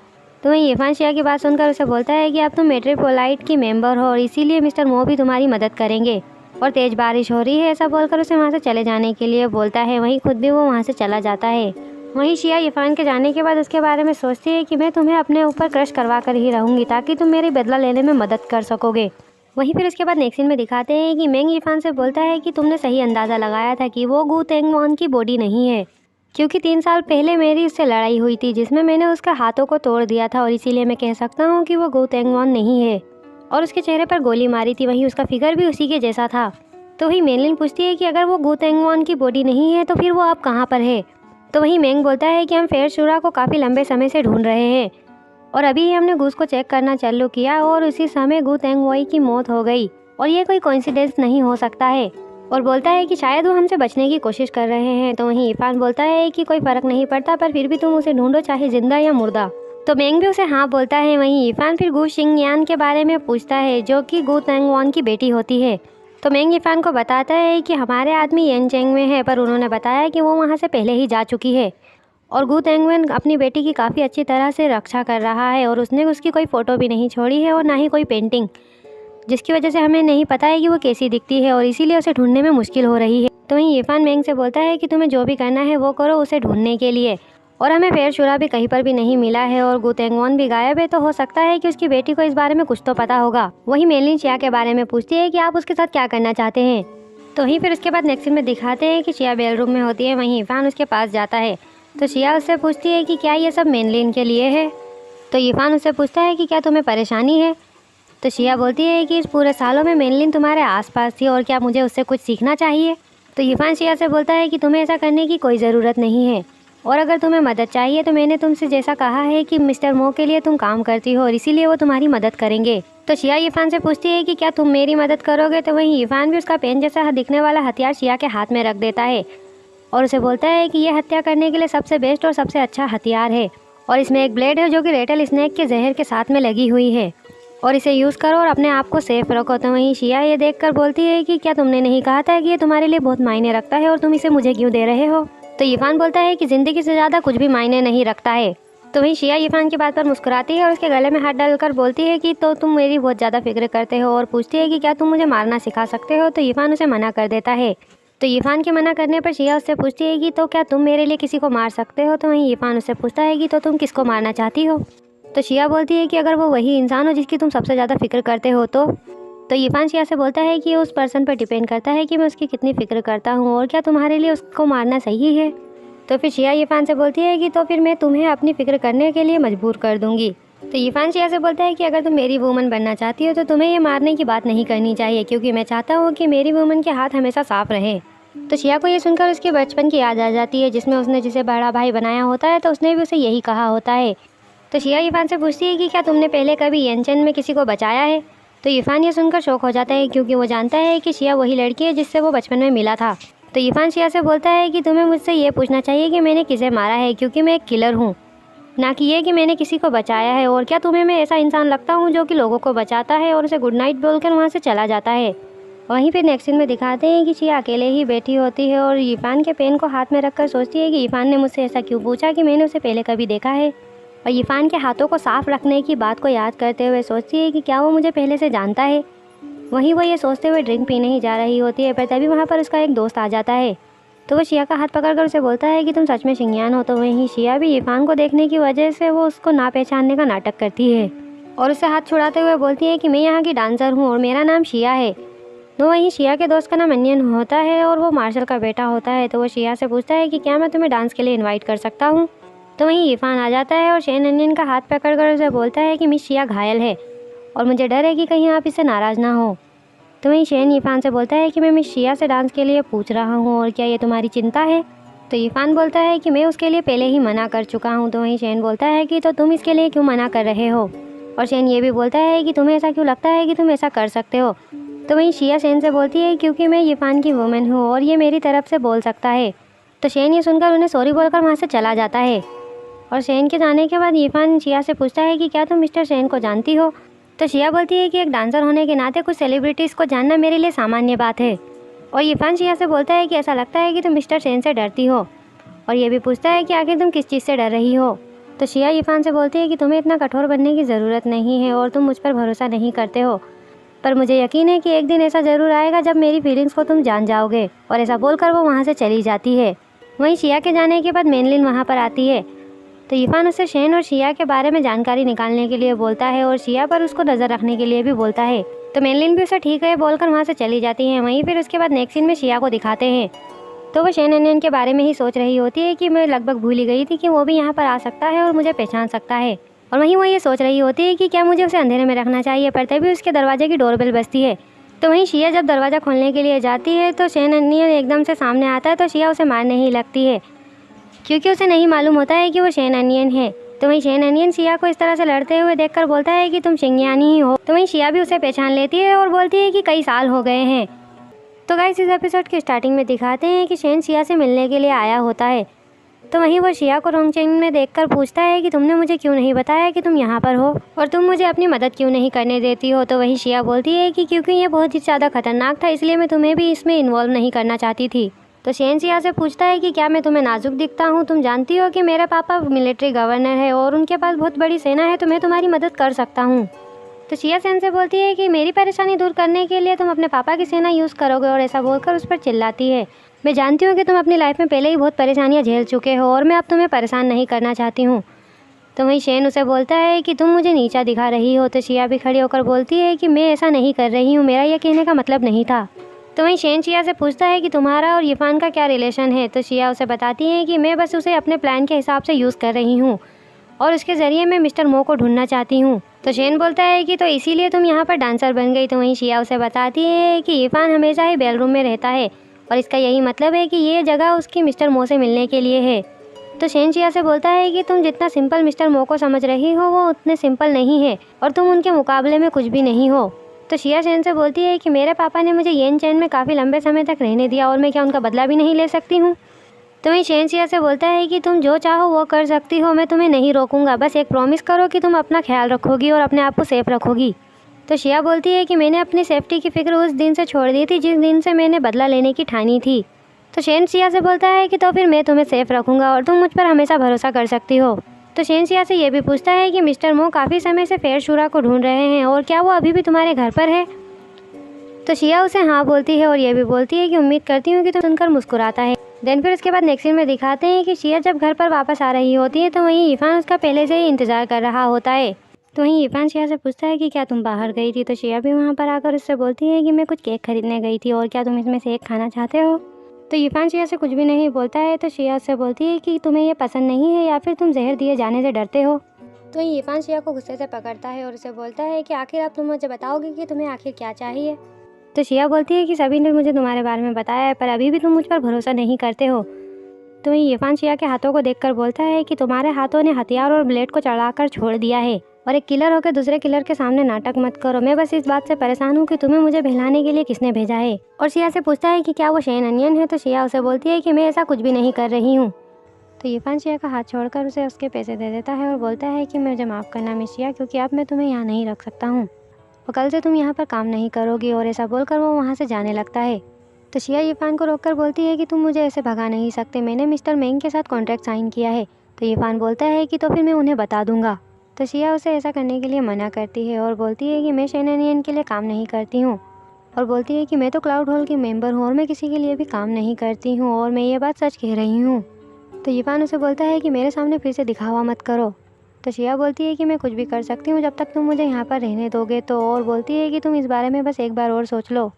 तो वहीं यीफान शिया की बात सुनकर उसे बोलता है कि अब तुम मेट्रोपोलाइट की मेंबर हो और इसीलिए मिस्टर मो भी तुम्हारी मदद करेंगे और तेज़ बारिश हो रही है। ऐसा बोलकर उसे वहाँ से चले जाने के लिए बोलता है। वहीं खुद भी वो वहाँ से चला जाता है। वहीं शिया इरफान के जाने के बाद उसके बारे में सोचती है कि मैं तुम्हें अपने ऊपर क्रश करवा कर ही रहूँगी ताकि तुम मेरी बदला लेने में मदद कर सकोगे। वहीं फिर उसके बाद नेक्स्ट सीन में दिखाते हैं कि मेंग इरफान से बोलता है कि तुमने सही अंदाज़ा लगाया था कि वो गू तेंगवान की बॉडी नहीं है, क्योंकि 3 साल पहले मेरी उससे लड़ाई हुई थी जिसमें मैंने उसका हाथों को तोड़ दिया था और इसीलिए मैं कह सकता हूँ कि वो गू तेंगवान नहीं है। और उसके चेहरे पर गोली मारी थी, वहीं उसका फिगर भी उसी के जैसा था। तो वही मेनलिन पूछती है कि अगर वो गू तेंगवान की बॉडी नहीं है तो फिर वो अब कहाँ पर है। तो वही मेंग बोलता है कि हम फेर शुरा को काफ़ी लंबे समय से ढूंढ रहे हैं और अभी ही हमने गूस को चेक करना चालू किया और उसी समय गू तेंगवाई की मौत हो गई और ये कोई कोइंसिडेंस नहीं हो सकता है। और बोलता है कि शायद वो हमसे बचने की कोशिश कर रहे हैं। तो वहीं इरफान बोलता है कि कोई फ़र्क नहीं पड़ता, पर फिर भी तुम उसे ढूंढो, चाहे जिंदा या मुर्दा। तो मेंग भी उसे हाँ बोलता है। वहीं इरफान फिर गू शिंगयान के बारे में पूछता है जो कि गू तेंगवान की बेटी होती है। तो मेंग इरफान को बताता है कि हमारे आदमी येनचेंग में है, पर उन्होंने बताया कि वो वहाँ से पहले ही जा चुकी है और गू तेंगवेन अपनी बेटी की काफ़ी अच्छी तरह से रक्षा कर रहा है और उसने उसकी कोई फ़ोटो भी नहीं छोड़ी है और ना ही कोई पेंटिंग, जिसकी वजह से हमें नहीं पता है कि वो कैसी दिखती है और इसीलिए उसे ढूंढने में मुश्किल हो रही है। तो वहीं इरफान मेंग से बोलता है कि तुम्हें जो भी करना है वो करो उसे ढूंढने के लिए, और हमें फेर शुरा भी कहीं पर भी नहीं मिला है और गू तेंगवान भी गायब है, तो हो सकता है कि उसकी बेटी को इस बारे में कुछ तो पता होगा। वहीं मेनलिन शिया के बारे में पूछती है कि आप उसके साथ क्या करना चाहते हैं। तो वहीं फिर उसके बाद नेक्स्ट सीन में दिखाते हैं कि शिया बेल रूम में होती है, वहीं इरफान उसके पास जाता है। तो शिया उससे पूछती है कि क्या ये सब मेनलिन के लिए है। तो इरफान उससे पूछता है कि क्या तुम्हें परेशानी है। तो शिया बोलती है कि इस पूरे सालों में मेनलिन तुम्हारे आसपास थी और क्या मुझे उससे कुछ सीखना चाहिए। तो इरफान शिया से बोलता है कि तुम्हें ऐसा करने की कोई ज़रूरत नहीं है और अगर तुम्हें मदद चाहिए तो मैंने तुमसे जैसा कहा है कि मिस्टर मो के लिए तुम काम करती हो और इसीलिए वो तुम्हारी मदद करेंगे। तो शिया इरफान से पूछती है कि क्या तुम मेरी मदद करोगे। तो वहीं इरफान भी उसका पेन जैसा दिखने वाला हथियार शिया के हाथ में रख देता है और उसे बोलता है कि यह हत्या करने के लिए सबसे बेस्ट और सबसे अच्छा हथियार है और इसमें एक ब्लेड है जो कि रेटल स्नेक के जहर के साथ में लगी हुई है और इसे यूज़ करो और अपने आप को सेफ रखो। तो वहीं शिया ये देखकर बोलती है कि क्या तुमने नहीं कहा था कि ये तुम्हारे लिए बहुत मायने रखता है और तुम इसे मुझे क्यों दे रहे हो। तो इरफान बोलता है कि ज़िंदगी से ज़्यादा कुछ भी मायने नहीं रखता है। तो वहीं शिया इरफान की बात पर मुस्कुराती है और उसके गले में हाथ डालकर बोलती है कि तो तुम मेरी बहुत ज़्यादा फिक्र करते हो और पूछती है कि क्या तुम मुझे मारना सिखा सकते हो। तो इरफान उसे मना कर देता है। तो इरफान के मना करने पर शिया उससे पूछती है कि तो क्या तुम मेरे लिए किसी को मार सकते हो। तो वहीं इरफान उससे पूछता है कि तो तुम किसको मारना चाहती हो। तो शिया बोलती है कि अगर वो वही इंसान हो जिसकी तुम सबसे ज़्यादा फिक्र करते हो तो इरफान शिया से बोलता है कि उस पर्सन पर डिपेंड करता है कि मैं उसकी कितनी फ़िक्र करता हूँ और क्या तुम्हारे लिए उसको मारना सही है। तो फिर शिया इरफान से बोलती है कि तो फिर मैं तुम्हें अपनी फ़िक्र करने के लिए मजबूर कर दूँगी। तो इरफान शिया से बोलता है कि अगर तुम मेरी वूमन बनना चाहती हो तो तुम्हें ये मारने की बात नहीं करनी चाहिए, क्योंकि मैं चाहता हूँ कि मेरी वूमन के हाथ हमेशा साफ रहें। तो शिया को ये सुनकर उसके बचपन की याद आ जाती है जिसमें उसने जिसे बड़ा भाई बनाया होता है, तो उसने भी उसे यही कहा होता है। तो शिया इरफान से पूछती है कि क्या तुमने पहले कभी येनचेन में किसी को बचाया है। तो इरफान ये सुनकर शौक हो जाता है क्योंकि वो जानता है कि शिया वही लड़की है जिससे वो बचपन में मिला था। तो इरफान शिया से बोलता है कि तुम्हें मुझसे ये पूछना चाहिए कि मैंने किसे मारा है, क्योंकि मैं एक किलर हूँ, ना कि ये कि मैंने किसी को बचाया है। और क्या तुम्हें मैं ऐसा इंसान लगता हूँ जो कि लोगों को बचाता है और उसे गुड नाइट बोलकर वहाँ से चला जाता है। वहीं फिर नेक्स्ट सीन में दिखाते हैं कि शिया अकेले ही बैठी होती है और इरफान के पेन को हाथ में रखकर सोचती है कि इरफान ने मुझसे ऐसा क्यों पूछा कि मैंने उसे पहले कभी देखा है। और इरफान के हाथों को साफ रखने की बात को याद करते हुए सोचती है कि क्या वो मुझे पहले से जानता है। वहीं वो ये सोचते हुए ड्रिंक पीने ही जा रही होती है, पर तभी वहाँ पर उसका एक दोस्त आ जाता है। तो वो शिया का हाथ पकड़कर उसे बोलता है कि तुम सच में शिंगयान हो। तो वहीं शिया भी इरफान को देखने की वजह से वो उसको ना पहचानने का नाटक करती है और उसे हाथ छुड़ाते हुए बोलती है कि मैं यहाँ की डांसर हूँ और मेरा नाम शिया है। तो वहीं शिया के दोस्त का नाम अन्यन होता है और वो मार्शल का बेटा होता है। तो वो शिया से पूछता है कि क्या मैं तुम्हें डांस के लिए इन्वाइट कर सकता हूँ। तो वहीं इरफान आ जाता है और शेन अन्यन का हाथ पकड़कर उसे बोलता है कि मिस शिया घायल है और मुझे डर है कि कहीं आप इससे नाराज़ ना हो। तो वहीं शेन इरफान से बोलता है कि मैं मिस शिया से डांस के लिए पूछ रहा हूँ और क्या ये तुम्हारी चिंता है। तो इरफान बोलता है कि मैं उसके लिए पहले ही मना कर चुका हूँ। तो वहीं शेन बोलता है कि तो तुम इसके लिए क्यों मना कर रहे हो। और शेन ये भी बोलता है कि तुम्हें ऐसा क्यों लगता है कि तुम ऐसा कर सकते हो। तो वहीं शिया शेन से बोलती है क्योंकि मैं इरफान की वुमेन हूँ और ये मेरी तरफ से बोल सकता है। तो शेन ये सुनकर उन्हें सॉरी बोलकर वहाँ से चला जाता है। और शेन के जाने के बाद इरफान शिया से पूछता है कि क्या तुम मिस्टर शेन को जानती हो। तो शिया बोलती है कि एक डांसर होने के नाते कुछ सेलिब्रिटीज़ को जानना मेरे लिए सामान्य बात है। और इरफान शिया से बोलता है कि ऐसा लगता है कि तुम मिस्टर शेन से डरती हो और ये भी पूछता है कि आखिर तुम किस चीज़ से डर रही हो। तो शिया इरफान से बोलती है कि तुम्हें इतना कठोर बनने की ज़रूरत नहीं है और तुम मुझ पर भरोसा नहीं करते हो, पर मुझे यकीन है कि एक दिन ऐसा ज़रूर आएगा जब मेरी फीलिंग्स को तुम जान जाओगे। और ऐसा बोलकर वो वहाँ से चली जाती है। वहीं शिया के जाने के बाद मेनलिन वहाँ पर आती है तो इरफान उससे शेन और शिया के बारे में जानकारी निकालने के लिए बोलता है और शिया पर उसको नज़र रखने के लिए भी बोलता है। तो मेनलिन भी उसे ठीक है बोलकर वहाँ से चली जाती है। वहीं फिर उसके बाद नेक्स्ट सीन में शिया को दिखाते हैं तो वो शेन एनियन के बारे में ही सोच रही होती है कि मैं लगभग भूल ही गई थी कि वो भी यहाँ पर आ सकता है और मुझे पहचान सकता है। और वहीं वो ये सोच रही होती है कि क्या मुझे उसे अंधेरे में रखना चाहिए, पर तभी उसके दरवाजे की डोरबेल बजती है। तो वहीं शिया जब दरवाज़ा खोलने के लिए जाती है तो शेन एनियन एकदम से सामने आता है तो शिया उसे मारने ही लगती है क्योंकि उसे नहीं मालूम होता है कि वो शेन एनियन है। तो वहीं शेन एनियन शिया को इस तरह से लड़ते हुए देखकर बोलता है कि तुम शिंगयानी ही हो। तो वहीं शिया भी उसे पहचान लेती है और बोलती है कि कई साल हो गए हैं। तो गाइस इस एपिसोड के स्टार्टिंग में दिखाते हैं कि शेन शिया से मिलने के लिए आया होता है। तो वहीं वो शिया को रोंगचेन में देखकर पूछता है कि तुमने मुझे क्यों नहीं बताया कि तुम यहाँ पर हो और तुम मुझे अपनी मदद क्यों नहीं करने देती हो। तो वहीं शिया बोलती है कि क्योंकि ये बहुत ही ज़्यादा खतरनाक था इसलिए मैं तुम्हें भी इसमें इन्वॉल्व नहीं करना चाहती थी। तो शेन शिया से पूछता है कि क्या मैं तुम्हें नाजुक दिखता हूँ, तुम जानती हो कि मेरे पापा मिलिट्री गवर्नर है और उनके पास बहुत बड़ी सेना है तो मैं तुम्हारी मदद कर सकता हूँ। तो शिया शेन से बोलती है कि मेरी परेशानी दूर करने के लिए तुम अपने पापा की सेना यूज़ करोगे और ऐसा बोलकर उस पर चिल्लाती है। मैं जानती हूँ कि तुम अपनी लाइफ में पहले ही बहुत परेशानियाँ झेल चुके हो और मैं अब तुम्हें परेशान नहीं करना चाहती हूँ। तो वहीं शेन उसे बोलता है कि तुम मुझे नीचा दिखा रही हो। तो शिया भी खड़ी होकर बोलती है कि मैं ऐसा नहीं कर रही हूँ, मेरा यह कहने का मतलब नहीं था। तो वहीं शेन शिया से पूछता है कि तुम्हारा और इरफान का क्या रिलेशन है। तो शिया उसे बताती है कि मैं बस उसे अपने प्लान के हिसाब से यूज़ कर रही हूँ और उसके ज़रिए मैं मिस्टर मो को ढूंढना चाहती हूँ। तो शेन बोलता है कि तो इसीलिए तुम यहाँ पर डांसर बन गई। तो वहीं शिया उसे बताती है कि इरफान हमेशा ही बेलरूम में रहता है और इसका यही मतलब है कि ये जगह उसकी मिस्टर मो से मिलने के लिए है। तो शेन शिया से बोलता है कि तुम जितना सिंपल मिस्टर मो को समझ रही हो वो उतने सिंपल नहीं है और तुम उनके मुकाबले में कुछ भी नहीं हो। तो शिया शेन से बोलती है कि मेरे पापा ने मुझे येन चैन में काफ़ी लंबे समय तक रहने दिया और मैं क्या उनका बदला भी नहीं ले सकती हूँ। तो वहीं शेन शिया से बोलता है कि तुम जो चाहो वो कर सकती हो, मैं तुम्हें नहीं रोकूंगा, बस एक प्रॉमिस करो कि तुम अपना ख्याल रखोगी और अपने आप को सेफ रखोगी। तो शिया बोलती है कि मैंने अपनी सेफ्टी की फ़िक्र उस दिन से छोड़ दी थी जिस दिन से मैंने बदला लेने की ठानी थी। तो शेन शिया से बोलता है कि तो फिर मैं तुम्हें सेफ रखूंगा और तुम मुझ पर हमेशा भरोसा कर सकती हो। तो शेन शिया से ये भी पूछता है कि मिस्टर मो काफ़ी समय से फेर शुरा को ढूंढ रहे हैं और क्या वो अभी भी तुम्हारे घर पर है। तो शिया उसे हाँ बोलती है और ये भी बोलती है कि उम्मीद करती हूँ कि तुम सुनकर मुस्कुराता है। देन फिर उसके बाद नेक्स्ट सीन में दिखाते हैं कि शिया जब घर पर वापस आ रही होती है तो वहीं इरफान उसका पहले से ही इंतज़ार कर रहा होता है। तो वहीं इरफान शिया से पूछता है कि क्या तुम बाहर गई थी। तो शिया भी वहाँ पर आकर उससे बोलती है कि मैं कुछ केक खरीदने गई थी और क्या तुम इसमें से एक खाना चाहते हो। तो इरफान शिया से कुछ भी नहीं बोलता है। तो शिया उससे बोलती है कि तुम्हें ये पसंद नहीं है या फिर तुम जहर दिए जाने से डरते हो। तो इरफान शिया को गुस्से से पकड़ता है और उसे बोलता है कि आखिर अब तुम मुझे बताओगे कि तुम्हें आखिर क्या चाहिए। तो शिया बोलती है कि सभी ने मुझे तुम्हारे बारे में बताया है पर अभी भी तुम मुझ पर भरोसा नहीं करते हो। तो इरफान शिया के हाथों को देखकर बोलता है कि तुम्हारे हाथों ने हथियार और ब्लेड को चढ़ाकर छोड़ दिया है और एक किलर होकर दूसरे किलर के सामने नाटक मत करो। मैं बस इस बात से परेशान हूँ कि तुम्हें मुझे बहलाने के लिए किसने भेजा है। और शिया से पूछता है कि क्या वो शेन एनियन है। तो शिया उसे बोलती है कि मैं ऐसा कुछ भी नहीं कर रही हूँ। तो इरफान शिया का हाथ छोड़कर उसे उसके पैसे दे देता है और बोलता है कि मुझे माफ़ करना मिस शिया, क्योंकि अब मैं तुम्हें यहाँ नहीं रख सकता हूँ और कल से तुम यहाँ पर काम नहीं करोगी। और ऐसा बोलकर वो वहाँ से जाने लगता है। तो शिया इरफान को रोककर बोलती है कि तुम मुझे ऐसे भगा नहीं सकते, मैंने मिस्टर मेंग के साथ कॉन्ट्रैक्ट साइन किया है। तो इरफान बोलता है कि तो फिर मैं उन्हें बता दूंगा। तो शिया उसे ऐसा करने के लिए मना करती है और बोलती है कि मैं शेन एनियन के लिए काम नहीं करती हूँ और बोलती है कि मैं तो क्लाउड होल की मेंबर हूँ और मैं किसी के लिए भी काम नहीं करती हूँ और मैं ये बात सच कह रही हूँ। तो इरफान उसे बोलता है कि मेरे सामने फिर से दिखावा मत करो। तो शिया बोलती है कि मैं कुछ भी कर सकती हूँ जब तक तुम मुझे यहाँ पर रहने दोगे तो, और बोलती है कि तुम इस बारे में बस एक बार और सोच लो।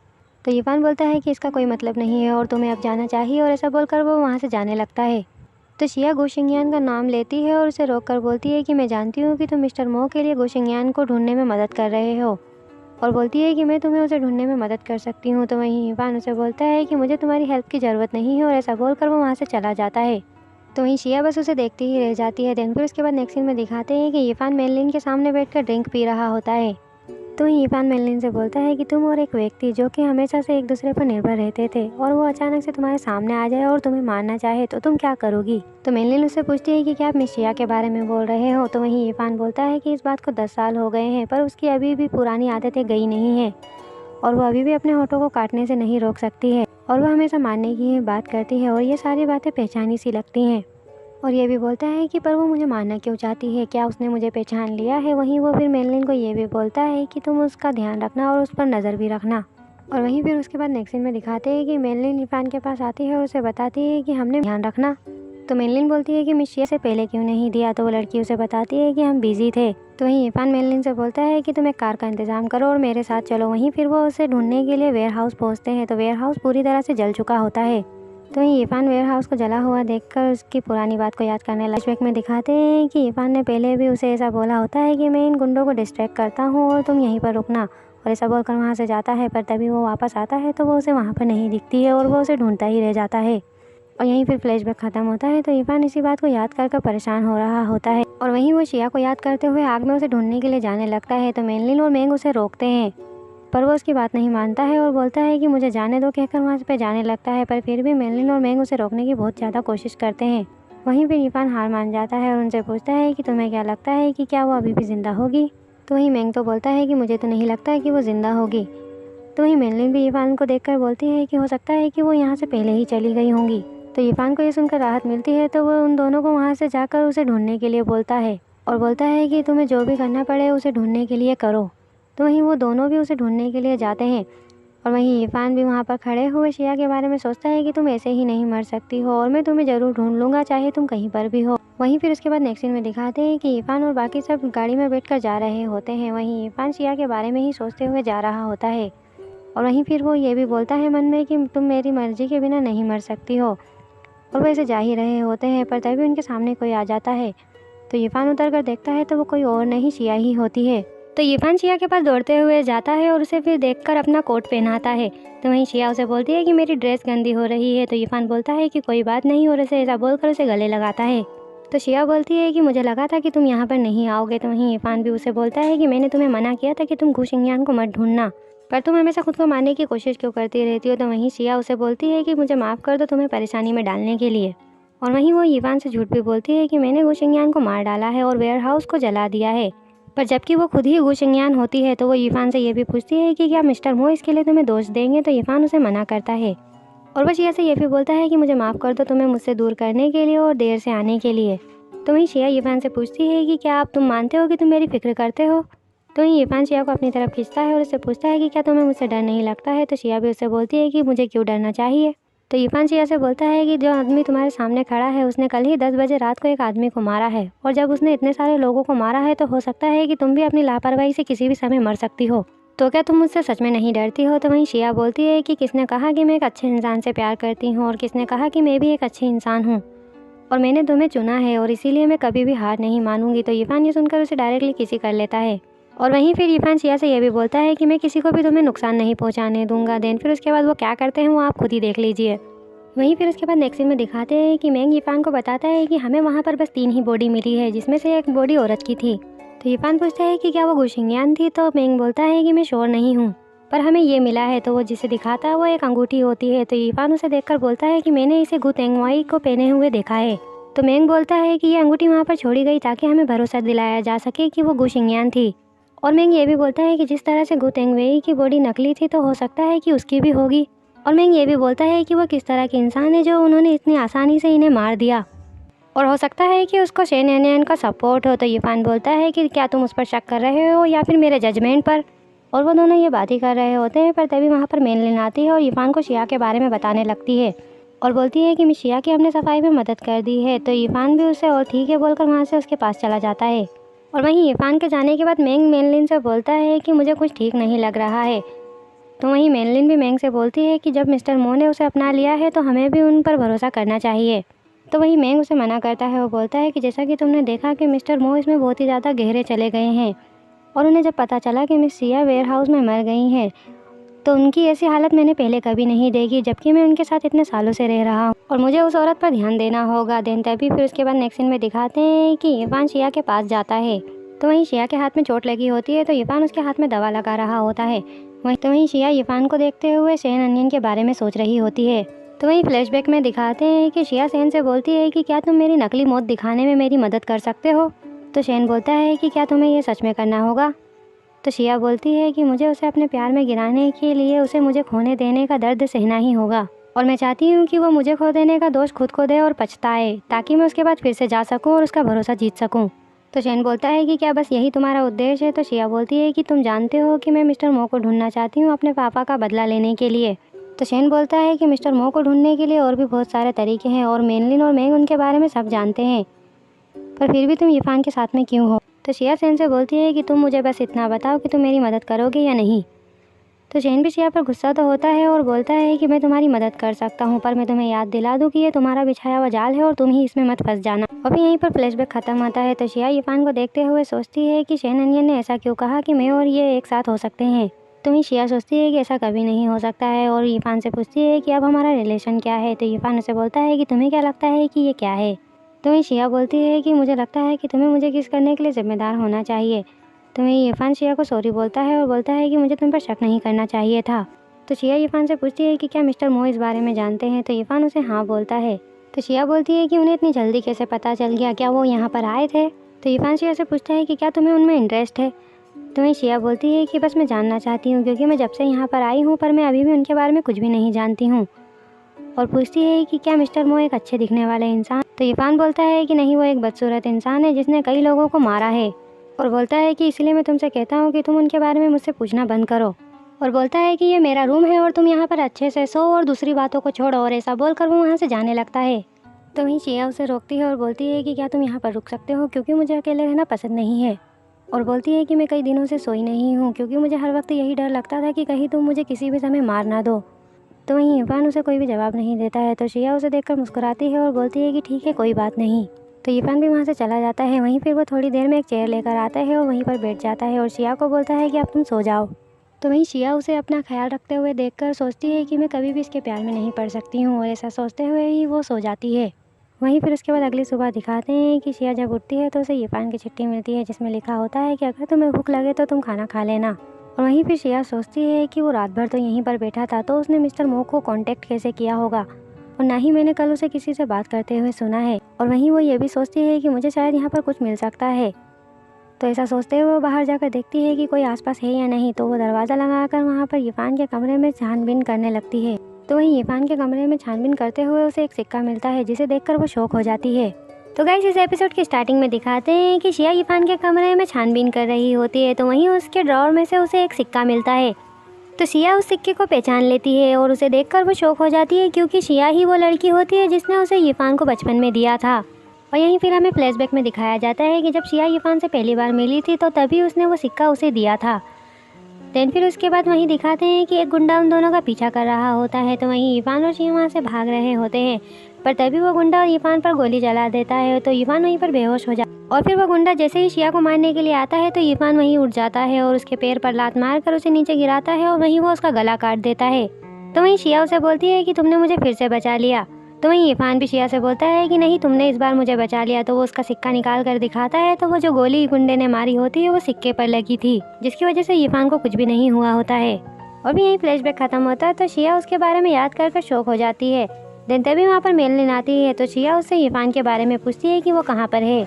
तो इरफान बोलता है कि इसका कोई मतलब नहीं है और तुम्हें अब जाना चाहिए और ऐसा बोलकर वो वहाँ से जाने लगता है। तो शिया गुशिंगयान का नाम लेती है और उसे रोककर बोलती है कि मैं जानती हूँ कि तुम मिस्टर मो के लिए गुशिंगयान को ढूंढने में मदद कर रहे हो और बोलती है कि मैं तुम्हें उसे ढूंढने में मदद कर सकती हूँ। तो वहीं इरफान उसे बोलता है कि मुझे तुम्हारी हेल्प की ज़रूरत नहीं है और ऐसा बोलकर वो वहाँ से चला जाता है। तो वहीं शिया बस उसे देखती ही रह जाती है। देन फिर उसके बाद नेक्स्ट सीन में दिखाते हैं कि इरफान मेनलिन के सामने बैठकर ड्रिंक पी रहा होता है। तो वहीं इरफान मेनलिन से बोलता है कि तुम और एक व्यक्ति जो कि हमेशा से एक दूसरे पर निर्भर रहते थे और वो अचानक से तुम्हारे सामने आ जाए और तुम्हें मारना चाहे तो तुम क्या करोगी। तो मेनलिन उससे पूछती है कि क्या आप मिस शिया के बारे में बोल रहे हो। तो वहीं इरफान बोलता है कि इस बात को 10 साल हो गए हैं पर उसकी अभी भी पुरानी आदतें गई नहीं हैं और वो अभी भी अपने होठों को काटने से नहीं रोक सकती है और वह हमेशा मारने की ही बात करती है और ये सारी बातें पहचानी सी लगती हैं। और ये भी बोलता है कि पर वो मुझे मारना क्यों चाहती है, क्या उसने मुझे पहचान लिया है। वहीं वो फिर मेनलिन को ये भी बोलता है कि तुम उसका ध्यान रखना और उस पर नज़र भी रखना। और वहीं फिर उसके बाद नेक्स्ट सीन में दिखाते हैं कि मेनलिन इरफान के पास आती है और उसे बताती है कि हमने ध्यान रखना। तो मेनलिन बोलती है कि मिस शिया से पहले क्यों नहीं दिया। तो वो लड़की उसे बताती है कि हम बिजी थे। तो वहीं इरफान मेनलिन से बोलता है कि तुम एक कार का इंतजाम करो और मेरे साथ चलो। वहीं फिर वो उसे ढूंढने के लिए वेयर हाउस पहुँचते हैं। तो वेयर हाउस पूरी तरह से जल चुका होता है। तो वहीं इरफान वेयर हाउस को जला हुआ देखकर उसकी पुरानी बात को याद करने फ्लैशबैक में दिखाते हैं कि इरफान ने पहले भी उसे ऐसा बोला होता है कि मैं इन गुंडों को डिस्ट्रैक्ट करता हूँ और तुम यहीं पर रुकना, और ऐसा बोलकर वहाँ से जाता है। पर तभी वो वापस आता है तो वो उसे वहाँ पर नहीं दिखती है और वो उसे ढूंढता ही रह जाता है। और यहीं फिर फ्लैशबैक खत्म होता है। तो इरफान इसी बात को याद कर परेशान हो रहा होता है और वहीं वो शिया को याद करते हुए आग में उसे ढूंढने के लिए जाने लगता है। तो मेनलिन और मेंग उसे रोकते हैं पर वो उसकी बात नहीं मानता है और बोलता है कि मुझे जाने दो कहकर वहाँ पे जाने लगता है। पर फिर भी मेनलिन और मेंग उसे रोकने की बहुत ज़्यादा कोशिश करते हैं। वहीं फिर इरफान हार मान जाता है और उनसे पूछता है कि तुम्हें क्या लगता है कि क्या वो अभी भी ज़िंदा होगी। तो वहीं मेंग तो बोलता है कि मुझे तो नहीं लगता है कि वो ज़िंदा होगी। तो वहीं मेनलिन भी इरफान को देखकर बोलती है कि हो सकता है कि वो यहाँ से पहले ही चली गई होंगी। तो इरफान को ये सुनकर राहत मिलती है तो वो उन दोनों को वहाँ से जाकर उसे ढूंढने के लिए बोलता है और बोलता है कि तुम्हें जो भी करना पड़े उसे ढूंढने के लिए करो। तो वहीं वो दोनों भी उसे ढूंढने के लिए जाते हैं और वहीं इरफान भी वहाँ पर खड़े हुए शिया के बारे में सोचता है कि तुम ऐसे ही नहीं मर सकती हो और मैं तुम्हें ज़रूर ढूंढ लूँगा चाहे तुम कहीं पर भी हो। वहीं फिर उसके बाद नेक्स्ट सीन में दिखाते हैं कि इरफान और बाकी सब गाड़ी में बैठकर जा रहे होते हैं। वहीं इरफान शिया के बारे में ही सोचते हुए जा रहा होता है और वहीं फिर वो ये भी बोलता है मन में कि तुम मेरी मर्जी के बिना नहीं मर सकती हो। और वो ऐसे जा ही रहे होते हैं पर तभी उनके सामने कोई आ जाता है। तो इरफान उतर कर देखता है तो वो कोई और नहीं शिया ही होती है। तो इरफान शिया के पास दौड़ते हुए जाता है और उसे फिर देखकर अपना कोट पहनाता है। तो वहीं शिया उसे बोलती है कि मेरी ड्रेस गंदी हो रही है। तो इरफान बोलता है कि कोई बात नहीं और उसे ऐसा बोलकर उसे गले लगाता है। तो शिया बोलती है कि मुझे लगा था कि तुम यहाँ पर नहीं आओगे। तो वहीं इरफान भी उसे बोलता है कि मैंने तुम्हें मना किया था कि तुम गु शिंगयान को मत ढूंढना, पर तुम हमेशा खुद को मारने की कोशिश क्यों करती रहती हो। तो वहीं शिया उसे बोलती है कि मुझे माफ़ कर दो तुम्हें परेशानी में डालने के लिए। और वहीं वो इरफान से झूठ भी बोलती है कि मैंने गु शिंगयान को मार डाला है और वेयर हाउस को जला दिया है, पर जबकि वो खुद ही गु शिंगयान होती है। तो वो इरफान से ये भी पूछती है कि क्या मिस्टर मो इसके लिए तुम्हें दोष देंगे। तो इरफान उसे मना करता है और वो शिया से ये भी बोलता है कि मुझे माफ़ कर दो तुम्हें मुझसे दूर करने के लिए और देर से आने के लिए। तो वहीं शिया इरफान से पूछती है कि क्या अब तुम मानते हो कि तुम मेरी फिक्र करते हो। तो वहीं इरफान शिया को अपनी तरफ खींचता है और उससे पूछता है कि क्या तुम्हें मुझसे डर नहीं लगता है। तो शिया भी उससे बोलती है कि मुझे क्यों डरना चाहिए। तो इरफान शिया से बोलता है कि जो आदमी तुम्हारे सामने खड़ा है उसने कल ही 10 बजे रात को एक आदमी को मारा है, और जब उसने इतने सारे लोगों को मारा है तो हो सकता है कि तुम भी अपनी लापरवाही से किसी भी समय मर सकती हो। तो क्या तुम मुझसे सच में नहीं डरती हो। तो वहीं शिया बोलती है कि किसने कहा कि मैं एक अच्छे इंसान से प्यार करती हूँ और किसने कहा कि मैं भी एक अच्छी इंसान हूँ, और मैंने तुम्हें चुना है और इसीलिए मैं कभी भी हार नहीं मानूंगी। तो इरफान ये सुनकर उसे डायरेक्टली किसी कर लेता है और वहीं फिर इरफान शिया से यह भी बोलता है कि मैं किसी को भी तुम्हें नुकसान नहीं पहुंचाने दूंगा। देन फिर उसके बाद वो क्या करते हैं वो आप खुद ही देख लीजिए। वहीं फिर उसके बाद नेक्स्ट सीन में दिखाते हैं कि मेंग इरफान को बताता है कि हमें वहाँ पर बस 3 ही बॉडी मिली है जिसमें से एक बॉडी औरत की थी। तो इरफान पूछता है कि क्या वो गु शिंगयान थी। तो मेंग बोलता है कि मैं श्योर नहीं हूँ, पर हमें ये मिला है। तो वो जिसे दिखाता है वो एक अंगूठी होती है। तो इरफान उसे देखकर बोलता है कि मैंने इसे गु तेंगवाई को पहने हुए देखा है। तो मेंग बोलता है कि ये अंगूठी वहाँ पर छोड़ी गई ताकि हमें भरोसा दिलाया जा सके कि वो गु शिंगयान थी। और मेंग ये भी बोलता है कि जिस तरह से गु तेंगवेई की बॉडी नकली थी तो हो सकता है कि उसकी भी होगी। और मेंग ये भी बोलता है कि वो किस तरह के इंसान है जो उन्होंने इतनी आसानी से इन्हें मार दिया, और हो सकता है कि उसको शेन एनियन का सपोर्ट हो। तो इरफान बोलता है कि क्या तुम उस पर शक कर रहे हो या फिर मेरे जजमेंट पर। और वो दोनों ये बात ही कर रहे होते हैं पर तभी वहाँ पर मेनलिन आती है और इरफान को शिया के बारे में बताने लगती है और बोलती है कि मिस शिया की हमने सफाई में मदद कर दी है। तो इरफान भी उसे और ठीक है बोलकर वहाँ से उसके पास चला जाता है। और वहीं इरफान के जाने के बाद मेंग मेनलिन से बोलता है कि मुझे कुछ ठीक नहीं लग रहा है। तो वहीं मेनलिन भी मेंग से बोलती है कि जब मिस्टर मो ने उसे अपना लिया है तो हमें भी उन पर भरोसा करना चाहिए। तो वहीं मेंग उसे मना करता है। वो बोलता है कि जैसा कि तुमने देखा कि मिस्टर मो इसमें बहुत ही ज़्यादा गहरे चले गए हैं, और उन्हें जब पता चला कि मिस शिया वेयर हाउस में मर गई हैं तो उनकी ऐसी हालत मैंने पहले कभी नहीं देखी, जबकि मैं उनके साथ इतने सालों से रह रहा हूँ और मुझे उस औरत पर ध्यान देना होगा। देन तभी फिर उसके बाद नेक्स्ट सीन में दिखाते हैं कि इरफान शिया के पास जाता है। तो वहीं शिया के हाथ में चोट लगी होती है तो इरफान उसके हाथ में दवा लगा रहा होता है। वहीं शिया इरफान को देखते हुए शेन अनियन के बारे में सोच रही होती है। तो वहीं फ्लैशबैक में दिखाते हैं कि शिया शेन से बोलती है कि क्या तुम मेरी नकली मौत दिखाने में मेरी मदद कर सकते हो। तो शेन बोलता है कि क्या तुम्हें ये सच में करना होगा। तो शिया बोलती है कि मुझे उसे अपने प्यार में गिराने के लिए उसे मुझे खोने देने का दर्द सहना ही होगा, और मैं चाहती हूँ कि वो मुझे खो देने का दोष खुद को दे और पछताए ताकि मैं उसके बाद फिर से जा सकूँ और उसका भरोसा जीत सकूँ। तो शेन बोलता है कि क्या बस यही तुम्हारा उद्देश्य है। तो शिया बोलती है कि तुम जानते हो कि मैं मिस्टर मो को ढूंढना चाहती हूँ अपने पापा का बदला लेने के लिए। तो शेन बोलता है कि मिस्टर मो को ढूंढने के लिए और भी बहुत सारे तरीके हैं और मेनलिन और मैंग उनके बारे में सब जानते हैं, पर फिर भी तुम यीफान के साथ में क्यों हो। तो शिया शेन से बोलती है कि तुम मुझे बस इतना बताओ कि तुम मेरी मदद करोगे या नहीं। तो शेन भी शिया पर गुस्सा तो होता है और बोलता है कि मैं तुम्हारी मदद कर सकता हूँ, पर मैं तुम्हें याद दिला दूँ कि ये तुम्हारा बिछाया हुआ जाल है और तुम ही इसमें मत फंस जाना। और फिर यहीं पर फ्लैशबैक खत्म होता है। तो शिया यीफान को देखते हुए सोचती है कि शेन अनियन ने ऐसा क्यों कहा कि मैं और ये एक साथ हो सकते हैं। तो वहीं शिया सोचती है कि ऐसा कभी नहीं हो सकता है और यीफान से पूछती है कि अब हमारा रिलेशन क्या है। तो यीफान उसे बोलता है कि तुम्हें क्या लगता है कि ये क्या है। तो वहीं शिया बोलती है कि मुझे लगता है कि तुम्हें मुझे किस करने के लिए जिम्मेदार होना चाहिए। तो वहीं यीफान शिया को सॉरी बोलता है और बोलता है कि मुझे तुम पर शक नहीं करना चाहिए था। तो शिया यीफान से पूछती है कि क्या मिस्टर मो इस बारे में जानते हैं। तो यीफान उसे हाँ बोलता है। तो शिया बोलती है कि उन्हें इतनी जल्दी कैसे पता चल गया, क्या वो यहाँ पर आए थे। तो यीफान शिया से पूछता है कि क्या तुम्हें उनमें इंटरेस्ट है। तो वहीं शिया बोलती है कि बस मैं जानना चाहती हूँ क्योंकि मैं जब से यहाँ पर आई हूँ पर मैं अभी भी उनके बारे में कुछ भी नहीं जानती हूँ। और पूछती है कि क्या मिस्टर मो एक अच्छे दिखने वाले इंसान। तो यीफान बोलता है कि नहीं, वो एक बदसूरत इंसान है जिसने कई लोगों को मारा है। और बोलता है कि इसलिए मैं तुमसे कहता हूँ कि तुम उनके बारे में मुझसे पूछना बंद करो। और बोलता है कि ये मेरा रूम है और तुम यहाँ पर अच्छे से सो और दूसरी बातों को छोड़ो। और ऐसा बोलकर वो वहाँ से जाने लगता है। तो वहीं शिया उसे रोकती है और बोलती है कि क्या तुम यहाँ पर रुक सकते हो क्योंकि मुझे अकेले रहना पसंद नहीं है। और बोलती है कि मैं कई दिनों से सोई नहीं हूँ क्योंकि मुझे हर वक्त यही डर लगता था कि कहीं तुम मुझे किसी भी समय मार ना दो। तो वहीं यीफान उसे कोई भी जवाब नहीं देता है। तो शिया उसे देखकर मुस्कुराती है और बोलती है कि ठीक है, कोई बात नहीं। तो यीफान भी वहाँ से चला जाता है। वहीं फिर वो थोड़ी देर में एक चेयर लेकर आता है और वहीं पर बैठ जाता है और शिया को बोलता है कि अब तुम सो जाओ। तो वहीं शिया उसे अपना ख्याल रखते हुए देखकर सोचती है कि मैं कभी भी इसके प्यार में नहीं पड़ सकती हूँ और ऐसा सोचते हुए ही वो सो जाती है। वहीं फिर उसके बाद अगली सुबह दिखाते हैं कि शिया जब उठती है तो उसे यीफान की चिट्ठी मिलती है जिसमें लिखा होता है कि अगर तुम्हें भूख लगे तो तुम खाना खा लेना। और वहीं फिर शिया सोचती है कि वो रात भर तो यहीं पर बैठा था तो उसने मिस्टर मो को कांटेक्ट कैसे किया होगा और ना ही मैंने कल उसे किसी से बात करते हुए सुना है। और वहीं वो ये भी सोचती है कि मुझे शायद यहाँ पर कुछ मिल सकता है। तो ऐसा सोचते हुए वो बाहर जाकर देखती है कि कोई आसपास है या नहीं। तो वो दरवाज़ा लगाकर वहाँ पर यीफान के कमरे में छानबीन करने लगती है। तो वहीं यीफान के कमरे में छानबीन करते हुए उसे एक सिक्का मिलता है जिसे देखकर वो शॉक हो जाती है। तो गाइस इस एपिसोड की स्टार्टिंग में दिखाते हैं कि शिया यीफान के कमरे में छानबीन कर रही होती है। तो वहीं उसके ड्रॉअर में से उसे एक सिक्का मिलता है। तो शिया उस सिक्के को पहचान लेती है और उसे देखकर वो शॉक हो जाती है क्योंकि शिया ही वो लड़की होती है जिसने उसे यीफान को बचपन में दिया था। और यहीं फिर हमें फ्लैशबैक में दिखाया जाता है कि जब शिया यीफान से पहली बार मिली थी तो तभी उसने वो सिक्का उसे दिया था। देन फिर उसके बाद वहीं दिखाते हैं कि एक गुंडा उन दोनों का पीछा कर रहा होता है। तो वहीं यीफान और शिया वहाँ से भाग रहे होते हैं पर तभी वो गुंडा यीफान पर गोली चला देता है। तो यीफान वहीं पर बेहोश हो जाता है और फिर वो गुंडा जैसे ही शिया को मारने के लिए आता है तो यीफान वहीं उठ जाता है और उसके पैर पर लात मारकर उसे नीचे गिराता है और वहीं वो उसका गला काट देता है। तो वहीं शिया उसे बोलती है कि तुमने मुझे फिर से बचा लिया। तो वहीं यीफान भी शिया से बोलता है कि नहीं, तुमने इस बार मुझे बचा लिया। तो वो उसका सिक्का निकाल कर दिखाता है तो वो जो गोली गुंडे ने मारी होती है वो सिक्के पर लगी थी जिसकी वजह से यीफान को कुछ भी नहीं हुआ होता है। और भी यहीं फ्लैशबैक खत्म होता है। तो शिया उसके बारे में याद कर शौक हो जाती है। दिन तभी वहाँ पर मेलिन आती है। तो शिया उससे यीफान के बारे में पूछती है कि वो कहाँ पर है।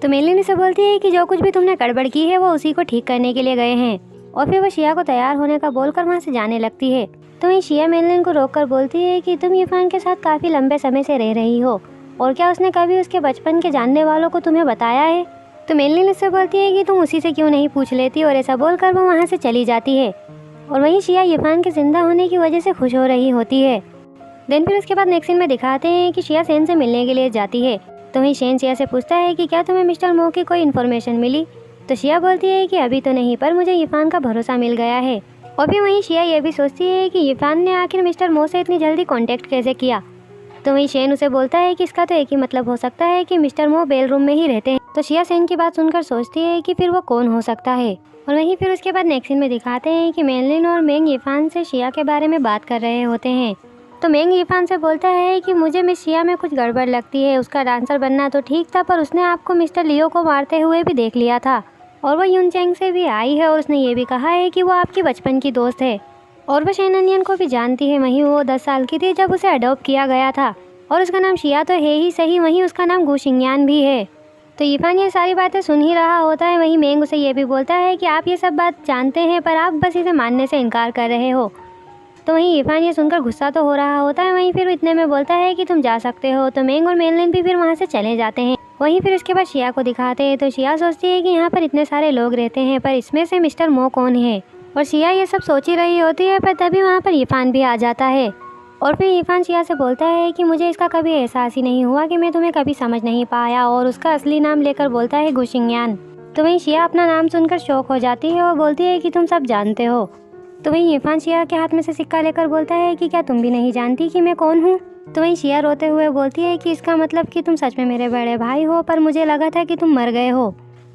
तो मेलिन उसे बोलती है कि जो कुछ भी तुमने गड़बड़ की है वो उसी को ठीक करने के लिए गए हैं। और फिर वो शिया को तैयार होने का बोलकर वहाँ से जाने लगती है। तो वहीं शिया मेलिन को रोककर बोलती है कि तुम यीफान के साथ काफ़ी लंबे समय से रह रही हो और क्या उसने कभी उसके बचपन के जानने वालों को तुम्हें बताया है। तो मेलिन उससे बोलती है कि तुम उसी से क्यों नहीं पूछ लेती और ऐसा बोलकर वो वहाँ से चली जाती है। और वहीं शिया यीफान के जिंदा होने की वजह से खुश हो रही होती है। देन फिर उसके बाद नेक्स्ट सीन में दिखाते हैं कि शिया शेन से मिलने के लिए जाती है। तो वहीं शेन शिया से पूछता है कि क्या तुम्हें मिस्टर मो की कोई इन्फॉर्मेशन मिली। तो शिया बोलती है कि अभी तो नहीं, पर मुझे यीफान का भरोसा मिल गया है। और फिर वहीं शिया ये भी सोचती है कि यीफान ने आखिर मिस्टर मो से इतनी जल्दी कांटेक्ट कैसे किया। तो वहीं शेन उसे बोलता है कि इसका तो एक ही मतलब हो सकता है कि मिस्टर मो बेल रूम में ही रहते हैं। तो शिया शेन की बात सुनकर सोचती है कि फिर वो कौन हो सकता है। और वहीं फिर उसके बाद नेक्स्ट सीन में दिखाते हैं कि मेलिन और मेंग यीफान से शिया के बारे में बात कर रहे होते हैं। तो मेंग यीफान से बोलता है कि मुझे मिस शिया में कुछ गड़बड़ लगती है। उसका डांसर बनना तो ठीक था पर उसने आपको मिस्टर लियो को मारते हुए भी देख लिया था और वो यूनचेंग से भी आई है और उसने ये भी कहा है कि वो आपकी बचपन की दोस्त है और वो शेन अनियन को भी जानती है। वहीं वो 10 साल की थी जब उसे अडॉप्ट किया गया था और उसका नाम शिया तो है ही सही, वहीं उसका नाम गुशिंगयान भी है। तो यीफान ये सारी बातें सुन ही रहा होता है। वहीं मेंग उसे ये भी बोलता है कि आप ये सब बात जानते हैं पर आप बस इसे मानने से इनकार कर रहे हो। तो वहीं यीफान ये सुनकर गुस्सा तो हो रहा होता है। वहीं फिर इतने में बोलता है कि तुम जा सकते हो। तो मेंग और मेलिन भी फिर वहाँ से चले जाते हैं वहीं फिर उसके बाद शिया को दिखाते हैं तो शिया सोचती है कि यहाँ पर इतने सारे लोग रहते हैं पर इसमें से मिस्टर मो कौन है। और शिया ये सब सोच ही रही होती है पर तभी वहाँ पर इरफान भी आ जाता है। और फिर इरफान शिया से बोलता है कि मुझे इसका कभी एहसास ही नहीं हुआ कि मैं तुम्हें कभी समझ नहीं पाया, और उसका असली नाम लेकर बोलता है गुशिंगयान। तो वहीं शिया अपना नाम सुनकर शौक हो जाती है और बोलती है कि तुम सब जानते हो। तो वहीं इरफान शिया के हाथ में से सिक्का लेकर बोलता है कि क्या तुम भी नहीं जानती कि मैं कौन हूँ। तो वहीं शिया रोते हुए बोलती है कि इसका मतलब कि तुम सच में मेरे बड़े भाई हो, पर मुझे लगा था कि तुम मर गए हो।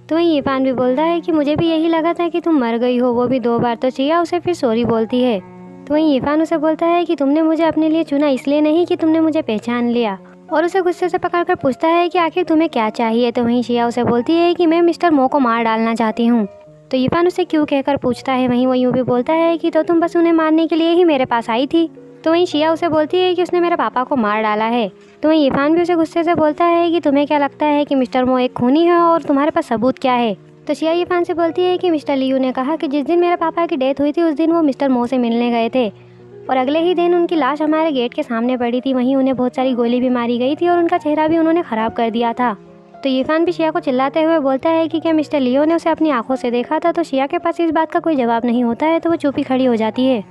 तो वहीं इरफान भी बोलता है कि मुझे भी यही लगा था कि तुम मर गई हो, वो भी 2 बार। तो शिया उसे फिर सॉरी बोलती है। तो वहीं इरफान उसे बोलता है कि तुमने मुझे अपने लिए चुना इसलिए नहीं कि तुमने मुझे पहचान लिया, और उसे गुस्से से पकड़कर पूछता है कि आखिर तुम्हें क्या चाहिए। तो वहीं शिया उसे बोलती है कि मैं मिस्टर मो को मार डालना चाहती हूँ। तो इरफान उसे क्यों कहकर पूछता है। वहीं वो यूँ भी बोलता है कि तो तुम बस उन्हें मारने के लिए ही मेरे पास आई थी। तो वहीं शिया उसे बोलती है कि उसने मेरे पापा को मार डाला है। तो वहीं इरफान भी उसे गुस्से से बोलता है कि तुम्हें क्या लगता है कि मिस्टर मो एक खूनी है और तुम्हारे पास सबूत क्या है। तो शिया इरफान से बोलती है कि मिस्टर लियू ने कहा कि जिस दिन मेरे पापा की डेथ हुई थी उस दिन वो मिस्टर मो से मिलने गए थे, और अगले ही दिन उनकी लाश हमारे गेट के सामने पड़ी थी। वहीं उन्हें बहुत सारी गोली भी मारी गई थी और उनका चेहरा भी उन्होंने ख़राब कर दिया था। तो इरफान भी शिया को चिल्लाते हुए बोलता है कि क्या मिस्टर लियो ने उसे अपनी आंखों से देखा था। तो शिया के पास इस बात का कोई जवाब नहीं होता है, तो वो चुप ही खड़ी हो जाती है।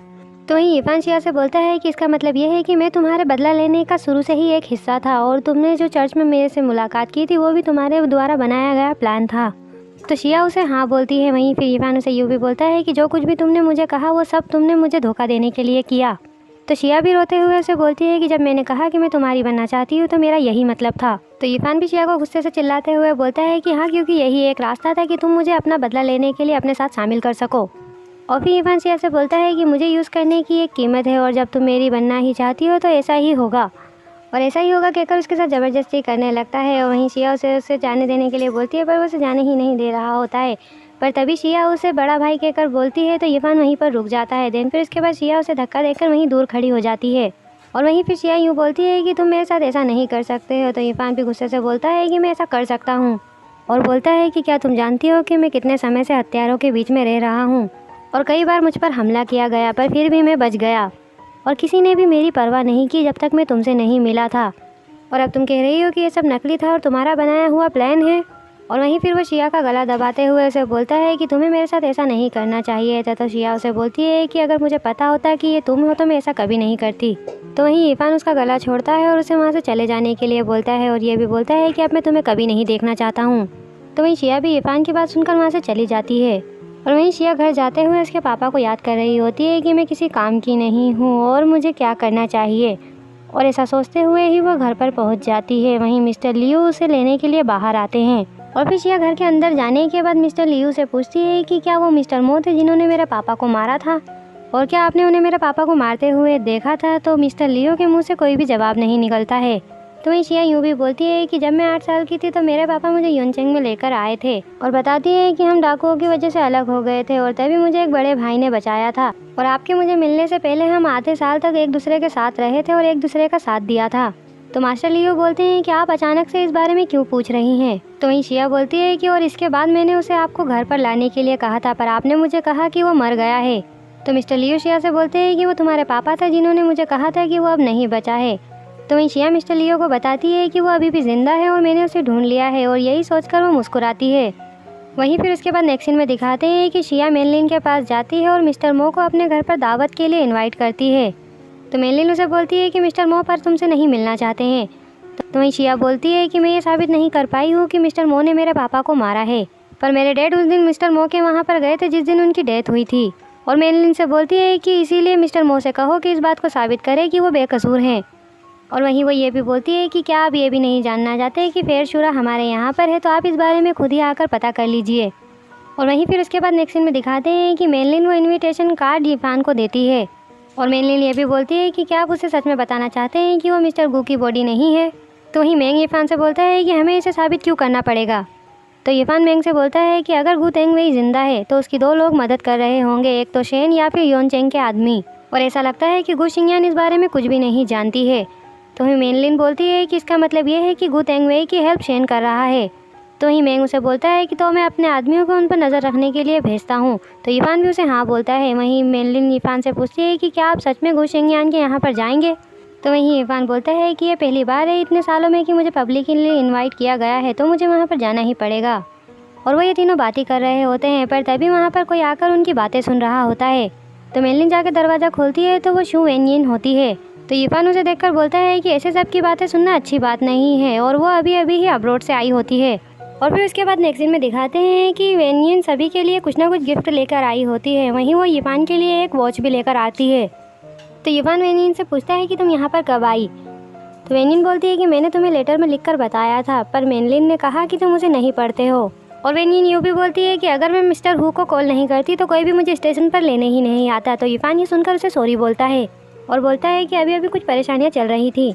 तो वहीं इरफान शिया से बोलता है कि इसका मतलब ये है कि मैं तुम्हारे बदला लेने का शुरू से ही एक हिस्सा था, और तुमने जो चर्च में मेरे से मुलाकात की थी वो भी तुम्हारे द्वारा बनाया गया प्लान था। तो शिया उसे हाँ बोलती है। वहीं फिर इरफान उसे यूँ भी बोलता है कि जो कुछ भी तुमने मुझे कहा वो सब तुमने मुझे धोखा देने के लिए किया। तो शिया भी रोते हुए उसे बोलती है कि जब मैंने कहा कि मैं तुम्हारी बनना चाहती हूँ तो मेरा यही मतलब था। तो इरफान भी शिया को गुस्से से चिल्लाते हुए बोलता है कि हाँ, क्योंकि यही एक रास्ता था कि तुम मुझे अपना बदला लेने के लिए अपने साथ शामिल कर सको। और फिर इरफान शिया से बोलता है कि मुझे यूज़ करने की एक कीमत है, और जब तुम मेरी बनना ही चाहती हो तो ऐसा ही होगा, और ऐसा ही होगा कहकर उसके साथ ज़बरदस्ती करने लगता है। और वहीं शिया उसे जाने देने के लिए बोलती है पर वो उसे जाने ही नहीं दे रहा होता है। पर तभी शिया उसे बड़ा भाई कहकर बोलती है तो इरफान वहीं पर रुक जाता है। देन फिर उसके बाद शिया उसे धक्का देकर वहीं दूर खड़ी हो जाती है। और वहीं फिर शिया यूँ बोलती है कि तुम मेरे साथ ऐसा नहीं कर सकते हो। तो इरफान भी गुस्से से बोलता है कि मैं ऐसा कर सकता हूँ, और बोलता है कि क्या तुम जानती हो कि मैं कितने समय से हत्यारों के बीच में रह रहा हूँ, और कई बार मुझ पर हमला किया गया पर फिर भी मैं बच गया, और किसी ने भी मेरी परवाह नहीं की जब तक मैं तुमसे नहीं मिला था, और अब तुम कह रही हो कि ये सब नकली था और तुम्हारा बनाया हुआ प्लान है। और वहीं फिर वो शिया का गला दबाते हुए उसे बोलता है कि तुम्हें मेरे साथ ऐसा नहीं करना चाहिए था। तो शिया उसे बोलती है कि अगर मुझे पता होता कि ये तुम हो तो मैं ऐसा कभी नहीं करती। तो वहीं इरफान उसका गला छोड़ता है और उसे वहाँ से चले जाने के लिए बोलता है, और ये भी बोलता है कि अब मैं तुम्हें कभी नहीं देखना चाहता हूँ। तो वहीं शिया भी इरफान की बात सुनकर वहाँ से चली जाती है। और वहीं शिया घर जाते हुए उसके पापा को याद कर रही होती है कि मैं किसी काम की नहीं हूँ और मुझे क्या करना चाहिए, और ऐसा सोचते हुए ही वो घर पर पहुंच जाती है। वहीं मिस्टर लियू उसे लेने के लिए बाहर आते हैं, और फिर शिया घर के अंदर जाने के बाद मिस्टर लियू से पूछती है कि क्या वो मिस्टर मो थे जिन्होंने मेरे पापा को मारा था, और क्या आपने उन्हें मेरे पापा को मारते हुए देखा था। तो मिस्टर लियू के मुँह से कोई भी जवाब नहीं निकलता है। तो वहीं शिया यूँ भी बोलती है कि जब मैं 8 साल की थी तो मेरे पापा मुझे योनचेंग में लेकर आए थे, और बताती है कि हम डाकुओं की वजह से अलग हो गए थे, और तभी मुझे एक बड़े भाई ने बचाया था, और आपके मुझे मिलने से पहले हम आधे साल तक एक दूसरे के साथ रहे थे और एक दूसरे का साथ दिया था। तो मास्टर लियो बोलते हैं कि आप अचानक से इस बारे में क्यों पूछ रही हैं। तो वहीं शिया बोलती है कि और इसके बाद मैंने उसे आपको घर पर लाने के लिए कहा था, पर आपने मुझे कहा कि वो मर गया है। तो मिस्टर लियो शिया से बोलते हैं कि वो तुम्हारे पापा था जिन्होंने मुझे कहा था कि वो अब नहीं बचा है। तो वहीं शिया मिस्टर लियो को बताती है कि वो अभी भी जिंदा है और मैंने उसे ढूंढ लिया है, और यही सोचकर वो मुस्कुराती है। वहीं फिर उसके बाद नेक्स्ट सीन में दिखाते हैं कि शिया मेनलिन के पास जाती है और मिस्टर मो को अपने घर पर दावत के लिए इनवाइट करती है। तो मेनलिन उसे बोलती है कि मिस्टर मो पर तुमसे नहीं मिलना चाहते हैं। तो वहीं शिया बोलती है कि मैं ये साबित नहीं कर पाई हूँ कि मिस्टर मो ने मेरे पापा को मारा है, पर मेरे डैड उस दिन मिस्टर मो के वहाँ पर गए थे जिस दिन उनकी डेथ हुई थी। और मेनलिन से बोलती है कि इसीलिए मिस्टर मो से कहो कि इस बात को साबित करे कि वो बेकसूर हैं। और वहीं वो ये भी बोलती है कि क्या आप ये भी नहीं जानना चाहते कि फेर शुरा हमारे यहाँ पर है, तो आप इस बारे में खुद ही आकर पता कर लीजिए। और वहीं फिर उसके बाद नेक्स्ट सीन में दिखाते हैं कि मेनलिन वो इनविटेशन कार्ड इरफान को देती है, और मेनलिन ये भी बोलती है कि क्या आप उसे सच में बताना चाहते हैं कि वो मिस्टर गू की बॉडी नहीं है। तो वहीं मैंग इरफान से बोलता है कि हमें इसे साबित क्यों करना पड़ेगा। तो इरफान मैंग से बोलता है कि अगर गू तेंग वेई जिंदा है तो उसकी 2 लोग मदद कर रहे होंगे, एक तो शेन या फिर योनचेंग के आदमी, और ऐसा लगता है कि गू शिंगयान इस बारे में कुछ भी नहीं जानती है। तो वहीं मेनलिन बोलती है कि इसका मतलब ये है कि गू तेंग वेई की हेल्प शेन कर रहा है। तो वहीं मैंग उसे बोलता है कि तो मैं अपने आदमियों को उन पर नज़र रखने के लिए भेजता हूँ। तो इरफान भी उसे हाँ बोलता है। वहीं मेनलिन इरफान से पूछती है कि क्या आप सच में गू शिंगयान के यहाँ पर जाएंगे। तो वहीं इरफान बोलता है कि ये पहली बार है इतने सालों में कि मुझे पब्लिकली इनवाइट किया गया है, तो मुझे वहाँ पर जाना ही पड़ेगा। और वो ये तीनों बातें कर रहे होते हैं, पर तभी वहाँ पर कोई आकर उनकी बातें सुन रहा होता है। तो मेनलिन जाकर दरवाज़ा खोलती है तो वो शू वेनयिन होती है। तो इरफान उसे देखकर बोलता है कि ऐसे सब की बातें सुनना अच्छी बात नहीं है, और वो अभी अभी ही अब्रॉड से आई होती है। और फिर उसके बाद नेक्स्ट सीन में दिखाते हैं कि वेनयिन सभी के लिए कुछ ना कुछ गिफ्ट लेकर आई होती है। वहीं वो इरफान के लिए एक वॉच भी लेकर आती है। तो इरफान वेनयिन से पूछता है कि तुम यहाँ पर कब आई। तो वेनयिन बोलती है कि मैंने तुम्हें लेटर में लिखकर बताया था, पर मेनलिन ने कहा कि तुम उसे नहीं पढ़ते हो। और वेनयिन यूँ भी बोलती है कि अगर मैं मिस्टर हू को कॉल नहीं करती तो कोई भी मुझे स्टेशन पर लेने ही नहीं आता। तो इरफान ये सुनकर उसे सॉरी बोलता है और बोलता है कि अभी अभी कुछ परेशानियाँ चल रही थी।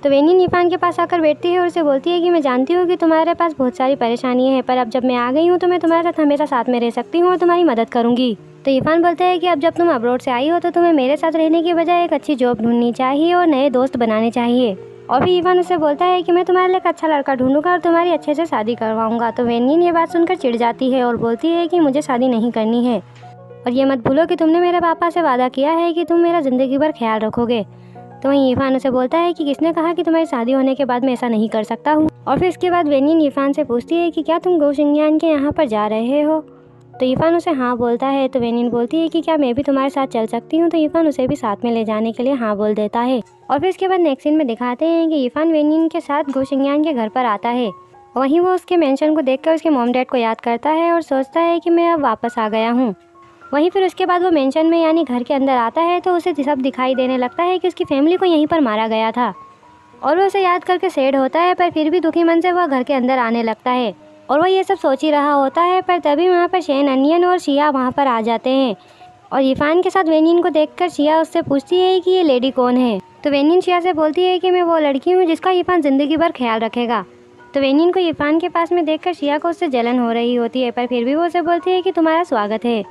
तो वेनयिन इरफान के पास आकर बैठती है और उसे बोलती है कि मैं जानती हूँ कि तुम्हारे पास बहुत सारी परेशानियाँ हैं, पर अब जब मैं आ गई हूँ तो मैं तुम्हारे साथ हमेशा साथ में रह सकती हूँ और तुम्हारी मदद करूँगी। तो इरफान बोलता है कि अब जब तुम अब्रॉड से आई हो तो तुम्हें मेरे साथ रहने की बजाय एक अच्छी जॉब ढूंढनी चाहिए और नए दोस्त बनाने चाहिए। और फिर इरफान उसे बोलता है कि मैं तुम्हारे लिए एक अच्छा लड़का ढूंढूंगा और तुम्हारी अच्छे से शादी करवाऊंगा। तो वेनयिन ये बात सुनकर चिढ़ जाती है और बोलती है कि मुझे शादी नहीं करनी है, और ये मत भूलो कि तुमने मेरे पापा से वादा किया है कि तुम मेरा ज़िंदगी भर ख्याल रखोगे। तो वहीं इरफान उसे बोलता है कि किसने कहा कि तुम्हारी शादी होने के बाद मैं ऐसा नहीं कर सकता हूँ। और फिर इसके बाद वेनयिन इरफान से पूछती है कि क्या तुम गोशिंगयान के यहाँ पर जा रहे हो। तो इरफान उसे हाँ बोलता है। तो वेनयिन बोलती है कि क्या मैं भी तुम्हारे साथ चल सकती हूँ। तो इरफान उसे भी साथ में ले जाने के लिए हाँ बोल देता है। और फिर इसके बाद नेक्स्ट सीन में दिखाते हैं कि इरफान वेनयिन के साथ गोशिंगयान के घर पर आता है। वहीं वो उसके मेंशन को देखकर उसके मॉम डैड को याद करता है और सोचता है कि मैं अब वापस आ गया हूँ। वहीं फिर उसके बाद वो मेंशन में यानी घर के अंदर आता है तो उसे सब दिखाई देने लगता है कि उसकी फैमिली को यहीं पर मारा गया था, और वो उसे याद करके सैड होता है, पर फिर भी दुखी मन से वह घर के अंदर आने लगता है। और वो ये सब सोच ही रहा होता है, पर तभी वहाँ पर शेन अनियन और शिया वहाँ पर आ जाते हैं। और इरफान के साथ वेनयिन को देखकर शिया उससे पूछती है कि ये लेडी कौन है। तो वेनयिन शिया से बोलती है कि मैं वो लड़की हूँ जिसका इरफान ज़िंदगी भर ख्याल रखेगा। तो वेनयिन को इरफान के पास में देखकर शिया को उससे जलन हो रही होती है, पर फिर भी वो उसे बोलती है कि तुम्हारा स्वागत है।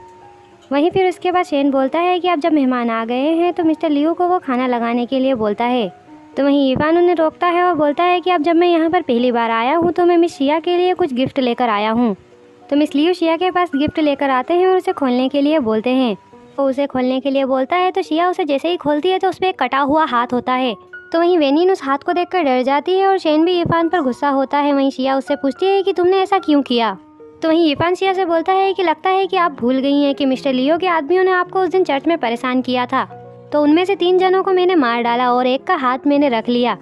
वहीं फिर उसके बाद शेन बोलता है कि अब जब मेहमान आ गए हैं तो मिस्टर लियू को वो खाना लगाने के लिए बोलता है। तो वहीं इरफान उन्हें रोकता है और बोलता है कि अब जब मैं यहाँ पर पहली बार आया हूँ तो मैं मिस शिया के लिए कुछ गिफ्ट लेकर आया हूँ। तो मिस लियू शिया के पास गिफ्ट लेकर आते हैं और उसे खोलने के लिए बोलते हैं। तो उसे खोलने के लिए बोलता है तो शिया उसे जैसे ही खोलती है तो उस पर एक कटा हुआ हाथ होता है। तो वहीं वेनयिन उस हाथ को देखकर डर जाती है और शेन भी इरफान पर गुस्सा होता है। वहीं शिया उससे पूछती है कि तुमने ऐसा क्यों किया। तो वहीं इरफान शिया से बोलता है कि लगता है कि आप भूल गई हैं कि मिस्टर लियो के आदमियों ने आपको उस दिन चर्च में परेशान किया था, तो उनमें से 3 जनों को मैंने मार डाला और एक का हाथ मैंने रख लिया।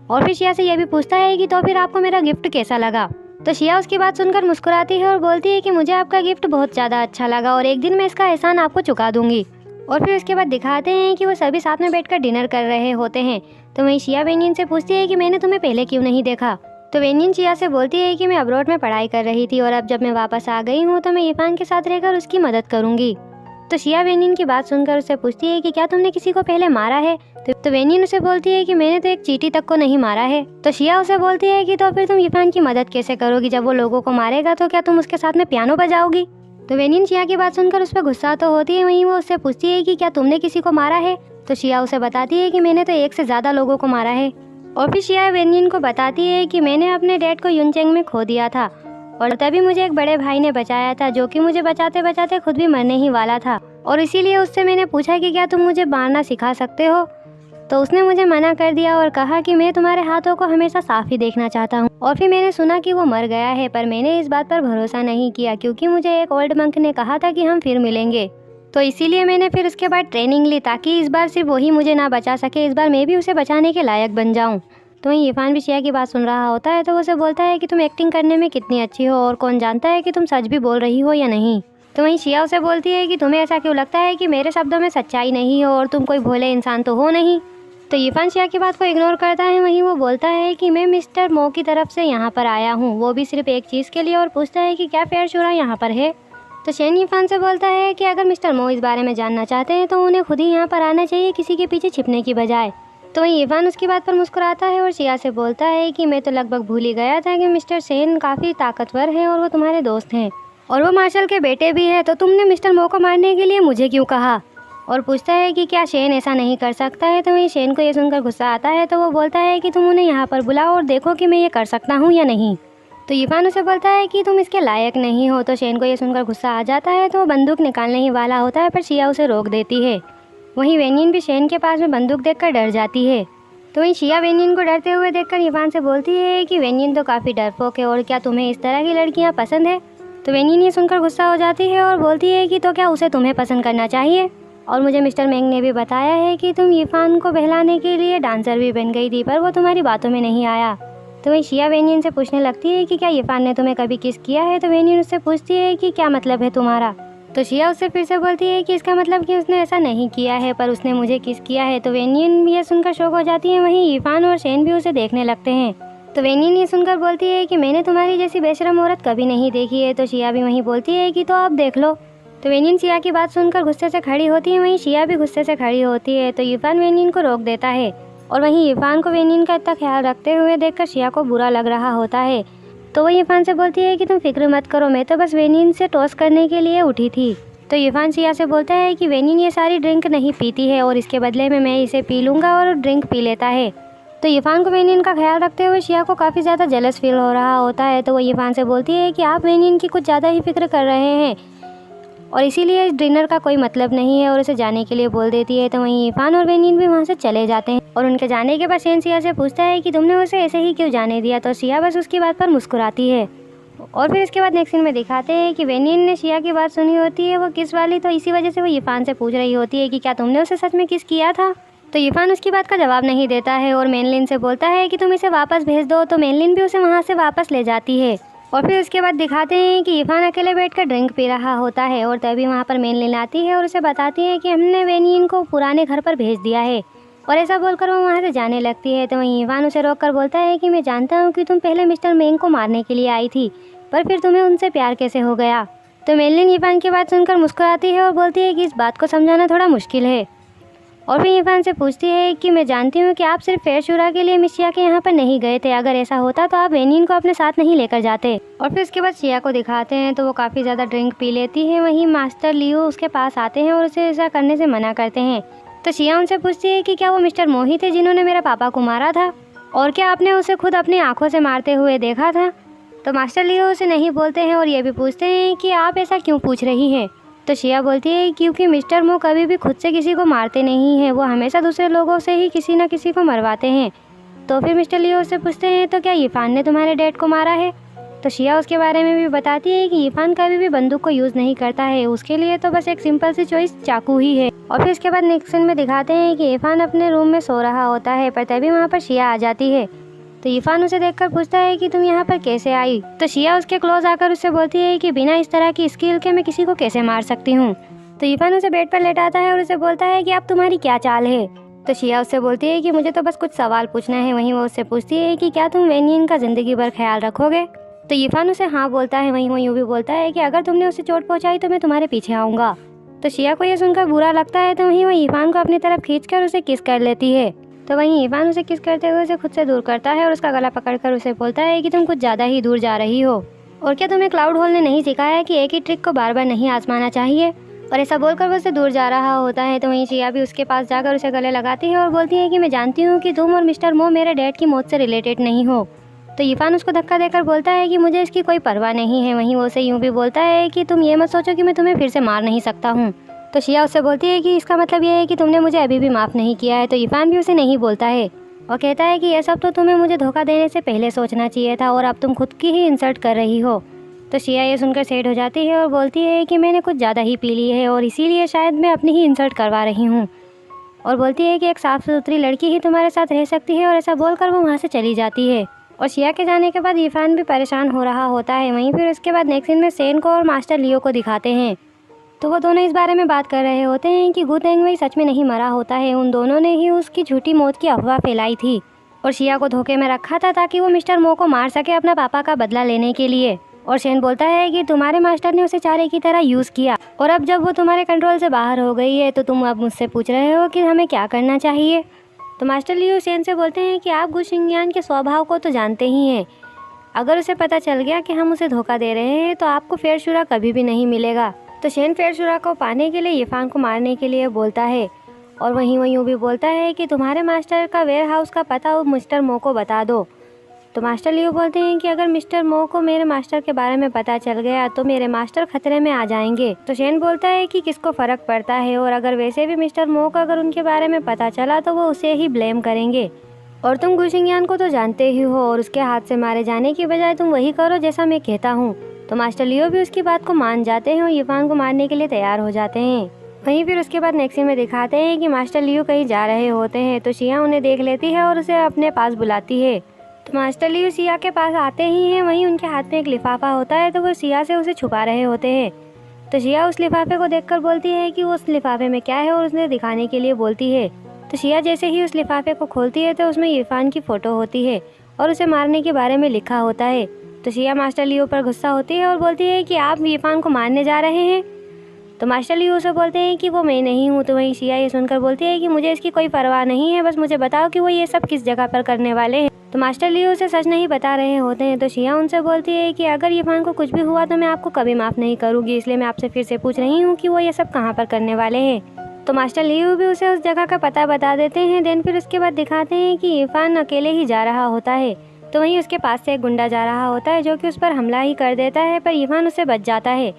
और फिर शिया से यह भी पूछता है कि तो फिर आपको मेरा गिफ्ट कैसा लगा। तो शिया उसकी बात सुनकर मुस्कुराती है और बोलती है कि मुझे आपका गिफ्ट बहुत ज़्यादा अच्छा लगा और एक दिन मैं इसका एहसान आपको चुका दूंगी। और फिर उसके बाद दिखाते हैं कि वो सभी साथ में बैठकर डिनर कर रहे होते हैं। तो वहीं शिया वेनयिन से पूछती है कि मैंने तुम्हें पहले क्यों नहीं देखा। तो वेनयिन शिया से बोलती है कि मैं अब्रॉड में पढ़ाई कर रही थी और अब जब मैं वापस आ गई हूँ तो मैं इरफान के साथ रहकर उसकी मदद करूँगी। तो शिया वेनयिन की बात सुनकर उससे पूछती है कि क्या तुमने किसी को पहले मारा है। तो वेनयिन उसे बोलती है कि मैंने तो एक चींटी तक को नहीं मारा है। तो शिया उसे बोलती है कि तो फिर तुम इरफान की मदद कैसे करोगी, जब वो लोगों को मारेगा तो क्या तुम उसके साथ में पियानो बजाओगी। तो वेनयिन शिया की बात सुनकर उस पर गुस्सा तो होती है, वहीं वो उससे पूछती है कि क्या तुमने किसी को मारा है। तो शिया उसे बताती है कि मैंने तो 1 से ज़्यादा लोगों को मारा है। और फिर शिया वेनयिन को बताती है कि मैंने अपने डैड को युनचेंग में खो दिया था और तभी मुझे एक बड़े भाई ने बचाया था, जो कि मुझे बचाते बचाते खुद भी मरने ही वाला था, और इसीलिए उससे मैंने पूछा कि क्या तुम मुझे मारना सिखा सकते हो। तो उसने मुझे मना कर दिया और कहा कि मैं तुम्हारे हाथों को हमेशा साफ ही देखना चाहता हूँ। और फिर मैंने सुना कि वो मर गया है, पर मैंने इस बात पर भरोसा नहीं किया क्योंकि मुझे एक ओल्ड मंक ने कहा था कि हम फिर मिलेंगे। तो इसीलिए मैंने फिर उसके बाद ट्रेनिंग ली ताकि इस बार सिर्फ वही मुझे ना बचा सके, इस बार मैं भी उसे बचाने के लायक बन जाऊँ। तो वहीं इरफान भी शिया की बात सुन रहा होता है, तो उसे बोलता है कि तुम एक्टिंग करने में कितनी अच्छी हो और कौन जानता है कि तुम सच भी बोल रही हो या नहीं। तो वहीं शिया उसे बोलती है कि तुम्हें ऐसा क्यों लगता है कि मेरे शब्दों में सच्चाई नहीं हो और तुम कोई भोले इंसान तो हो नहीं। तो इरफान शिया की बात को इग्नोर करता है। वहीं वो बोलता है कि मैं मिस्टर मो की तरफ से यहाँ पर आया हूँ, वो भी सिर्फ एक चीज़ के लिए, और पूछता है कि क्या फेयर शुरा यहाँ पर है। तो शेन इरफान से बोलता है कि अगर मिस्टर मो इस बारे में जानना चाहते हैं तो उन्हें खुद ही यहाँ पर आना चाहिए, किसी के पीछे छिपने की बजाय। तो वहीं इरफान उसकी बात पर मुस्कुराता है और शिया से बोलता है कि मैं तो लगभग भूल ही गया था कि मिस्टर शेन काफ़ी ताकतवर हैं और वो तुम्हारे दोस्त हैं और वो मार्शल के बेटे भी हैं, तो तुमने मिस्टर मो को मारने के लिए मुझे क्यों कहा। और पूछता है कि क्या शेन ऐसा नहीं कर सकता है। तो वहीं शेन को ये सुनकर गुस्सा आता है, तो वो बोलता है कि तुम उन्हें यहाँ पर बुलाओ और देखो कि मैं ये कर सकता हूँ या नहीं। तो इरफान उसे बोलता है कि तुम इसके लायक नहीं हो। तो शेन को ये सुनकर गुस्सा आ जाता है, तो वो बंदूक निकालने ही वाला होता है, पर शिया उसे रोक देती है। वहीं वेनयिन भी शेन के पास में बंदूक देखकर डर जाती है। तो वहीं शिया वेनियन को डरते हुए देखकर यीफान से बोलती है कि वेनियन तो काफ़ी डरपोक है और क्या तुम्हें इस तरह की लड़कियाँ पसंद है। तो वेनियन ये सुनकर गुस्सा हो जाती है और बोलती है कि तो क्या उसे तुम्हें पसंद करना चाहिए, और मुझे मिस्टर मेंग ने भी बताया है कि तुम यीफान को बहलाने के लिए डांसर भी बन गई थी, पर वो तुम्हारी बातों में नहीं आया। तो वहीं शिया वेनियन से पूछने लगती है कि क्या यीफान ने तुम्हें कभी किस किया है। तो वेनियन उससे पूछती है कि क्या मतलब है तुम्हारा। तो शिया उससे फिर से बोलती है कि इसका मतलब कि उसने ऐसा नहीं किया है, पर उसने मुझे किस किया है। तो वेनियन ये सुनकर शौक हो जाती है। वहीं यीफान और शेन भी उसे देखने लगते हैं। तो वेनियन ये सुनकर बोलती है कि मैंने तुम्हारी जैसी बेशरम औरत कभी नहीं देखी है। तो शिया भी वहीं बोलती है कि तो आप देख लो। तो वेनियन शिया की बात सुनकर गुस्से से खड़ी होती है, वहीं शिया भी गुस्से से खड़ी होती है। तो यीफान वेनियन को रोक देता है और वहीं यीफान को वेनियन का इतना ख्याल रखते हुए देखकर शिया को बुरा लग रहा होता है। तो वह यीफान से बोलती है कि तुम फिक्र मत करो, मैं तो बस वेनियन से टॉस करने के लिए उठी थी। तो यीफान शिया से बोलता है कि वेनियन ये सारी ड्रिंक नहीं पीती है और इसके बदले में मैं इसे पी लूँगा, और ड्रिंक पी लेता है। तो यीफान को वेनियन का ख्याल रखते हुए शिया को काफ़ी ज़्यादा जेलस फील हो रहा होता है। तो वो यीफान से बोलती है कि आप वेनियन की कुछ ज़्यादा ही फिक्र कर रहे हैं और इसीलिए इस डिनर का कोई मतलब नहीं है, और उसे जाने के लिए बोल देती है। तो वहीं यीफान और वेनियन भी वहाँ से चले जाते हैं और उनके जाने के बाद शेन शिया से पूछता है कि तुमने उसे ऐसे ही क्यों जाने दिया। तो शिया बस उसकी बात पर मुस्कुराती है। और फिर इसके बाद नेक्स्ट सीन में दिखाते हैं कि वेनियन ने शिया की बात सुनी होती है, वो किस वाली। तो इसी वजह से वो यीफान से पूछ रही होती है कि क्या तुमने उसे सच में किस किया था। तो यीफान उसकी बात का जवाब नहीं देता है और मेनलिन से बोलता है कि तुम इसे वापस भेज दो। तो मेनलिन भी उसे वहाँ से वापस ले जाती है। और फिर उसके बाद दिखाते हैं कि यीफान अकेले बैठकर ड्रिंक पी रहा होता है और तभी वहाँ पर मेनलिन आती है और उसे बताती है कि हमने वेनियन को पुराने घर पर भेज दिया है, और ऐसा बोलकर वो वहाँ से जाने लगती है। तो वहीं यीफान उसे रोककर बोलता है कि मैं जानता हूँ कि तुम पहले मिस्टर मेंग को मारने के लिए आई थी, पर फिर तुम्हें उनसे प्यार कैसे हो गया। तो मेनलिन यीफान की बात सुनकर मुस्कुराती है और बोलती है कि इस बात को समझाना थोड़ा मुश्किल है। और फिर यीफान से पूछती है कि मैं जानती हूँ कि आप सिर्फ फेयर शुरा के लिए मिस शिया के यहाँ पर नहीं गए थे, अगर ऐसा होता तो आप वेनियन को अपने साथ नहीं लेकर जाते। और फिर उसके बाद शिया को दिखाते हैं तो वो काफ़ी ज़्यादा ड्रिंक पी लेती है। वहीं मास्टर लियो उसके पास आते हैं और उसे ऐसा करने से मना करते हैं। तो शिया उनसे पूछती है कि क्या वो मिस्टर मोही थे जिन्होंने मेरे पापा को मारा था, और क्या आपने उसे खुद अपनी आँखों से मारते हुए देखा था। तो मास्टर लियो उसे नहीं बोलते हैं और ये भी पूछते हैं कि आप ऐसा क्यों पूछ रही हैं। तो शिया बोलती है क्योंकि मिस्टर मो कभी भी खुद से किसी को मारते नहीं हैं, वो हमेशा दूसरे लोगों से ही किसी न किसी को मरवाते हैं। तो फिर मिस्टर लियो से पूछते हैं तो क्या यीफान ने तुम्हारे डैड को मारा है। तो शिया उसके बारे में भी बताती है कि यीफान कभी भी बंदूक को यूज़ नहीं करता है, उसके लिए तो बस एक सिंपल सी चॉइस चाकू ही है। और फिर इसके बाद नेक्स्ट सीन में दिखाते हैं कि यीफान अपने रूम में सो रहा होता है, पर तभी वहाँ पर शिया आ जाती है। तो यीफान उसे देखकर पूछता है कि तुम यहाँ पर कैसे आई। तो शिया उसके क्लोज आकर उससे बोलती है कि बिना इस तरह की स्किल के मैं किसी को कैसे मार सकती हूँ। तो यीफान उसे बेड पर लेटाता है और उसे बोलता है कि अब तुम्हारी क्या चाल है। तो शिया उससे बोलती है कि मुझे तो बस कुछ सवाल पूछना है। वहीं वो उससे पूछती है कि क्या तुम वेनियन का ज़िंदगी भर ख्याल रखोगे। तो यीफान उसे हाँ बोलता है। वहीं वो यूँ भी बोलता है कि अगर तुमने उसे चोट पहुँचाई तो मैं तुम्हारे पीछे आऊँगा। तो शिया को यह सुनकर बुरा लगता है, तो वहीं वो यीफान को अपनी तरफ खींचकर उसे किस कर लेती है। तो वहीं यीफान उसे किस करते हुए उसे खुद से दूर करता है और उसका गला पकड़कर उसे बोलता है कि तुम कुछ ज़्यादा ही दूर जा रही हो, और क्या तुम्हें क्लाउड हॉल ने नहीं सिखाया कि एक ही ट्रिक को बार बार नहीं आजमाना चाहिए। और ऐसा बोलकर वो उससे दूर जा रहा होता है। तो वहीं शिया भी उसके पास जाकर उसे गले लगाती है और बोलती है कि मैं जानती हूँ कि तुम और मिस्टर मो मेरे डैड की मौत से रिलेटेड नहीं हो। तो यीफान उसको धक्का देकर बोलता है कि मुझे इसकी कोई परवाह नहीं है। वहीं वो उसे यूँ भी बोलता है कि तुम ये मत सोचो कि मैं तुम्हें फिर से मार नहीं सकता हूँ। तो शिया उससे बोलती है कि इसका मतलब ये है कि तुमने मुझे अभी भी माफ़ नहीं किया है। तो यीफान भी उसे नहीं बोलता है और कहता है कि यह सब तो तुम्हें मुझे धोखा देने से पहले सोचना चाहिए था, और अब तुम खुद की ही इंसल्ट कर रही हो। तो शिया ये सुनकर सेड हो जाती है और बोलती है कि मैंने कुछ ज़्यादा ही पी ली है और इसीलिए शायद मैं अपनी ही इंसल्ट करवा रही हूँ, और बोलती है कि एक साफ़ सुथरी लड़की ही तुम्हारे साथ रह सकती है। और ऐसा बोलकर वो वहाँ से चली जाती है। और शिया के जाने के बाद यीफान भी परेशान हो रहा होता है। वहीं फिर उसके बाद नेक्स्ट सीन में शेन को और मास्टर लियो को दिखाते हैं। तो वो दोनों इस बारे में बात कर रहे होते हैं कि गु तेंगवेई सच में नहीं मरा होता है, उन दोनों ने ही उसकी झूठी मौत की अफवाह फैलाई थी और शिया को धोखे में रखा था ताकि वो मिस्टर मो को मार सके अपना पापा का बदला लेने के लिए। और शेन बोलता है कि तुम्हारे मास्टर ने उसे चारे की तरह यूज़ किया, और अब जब वो तुम्हारे कंट्रोल से बाहर हो गई है तो तुम अब मुझसे पूछ रहे हो कि हमें क्या करना चाहिए। तो मास्टर लियो शेन से बोलते हैं कि आप गु शिंगयान के स्वभाव को तो जानते ही हैं, अगर उसे पता चल गया कि हम उसे धोखा दे रहे हैं तो आपको फेयर शुरा कभी भी नहीं मिलेगा। तो शेन फेयर शुरा को पाने के लिए यीफान को मारने के लिए बोलता है, और वहीं वो यूँ भी बोलता है कि तुम्हारे मास्टर का वेयर हाउस का पता वो मिस्टर मो को बता दो। तो मास्टर लियो बोलते हैं कि अगर मिस्टर मो को मेरे मास्टर के बारे में पता चल गया तो मेरे मास्टर खतरे में आ जाएंगे। तो शेन बोलता है कि किसको फ़र्क पड़ता है, और अगर वैसे भी मिस्टर मो को अगर उनके बारे में पता चला तो वो उसे ही ब्लेम करेंगे। और तुम गु शिंगयान को तो जानते ही हो और उसके हाथ से मारे जाने की बजाय तुम वही करो जैसा मैं कहता हूँ। तो मास्टर लियो भी उसकी बात को मान जाते हैं और यीफान को मारने के लिए तैयार हो जाते हैं। वहीं फिर उसके बाद नेक्स्ट सीन में दिखाते हैं कि मास्टर लियो कहीं जा रहे होते हैं तो शिया उन्हें देख लेती है और उसे अपने पास बुलाती है। तो मास्टर लियो सिया के पास आते ही हैं। वहीं उनके हाथ में एक लिफाफा होता है तो वो सिया से उसे छुपा रहे होते हैं। तो शिया उस लिफाफे को देखकर बोलती है कि वो उस लिफाफे में क्या है और उसे दिखाने के लिए बोलती है। तो शिया जैसे ही उस लिफाफे को खोलती है तो उसमें यीफान की फ़ोटो होती है और उसे मारने के बारे में लिखा होता है। तो शिया मास्टर लियो पर गुस्सा होती है और बोलती है कि आप यीफान को मारने जा रहे हैं। तो मास्टर लियो उसे बोलते हैं कि वो मैं नहीं हूँ। तो वहीं शिया ये सुनकर बोलती है कि मुझे इसकी कोई परवाह नहीं है, बस मुझे बताओ कि वो ये सब किस जगह पर करने वाले हैं। तो मास्टर लियो उसे सच नहीं बता रहे होते हैं। तो शिया उनसे बोलती है कि अगर यीफान को कुछ भी हुआ तो मैं आपको कभी माफ़ नहीं करूँगी, इसलिए मैं आपसे फिर से पूछ रही हूँ कि वो ये सब कहाँ पर करने वाले हैं। तो मास्टर लियो भी उसे उस जगह का पता बता देते हैं। देन फिर उसके बाद दिखाते हैं कि यीफान अकेले ही जा रहा होता है। तो वहीं उसके पास से एक गुंडा जा रहा होता है जो कि उस पर हमला ही कर देता है, पर यीफान उससे बच जाता है।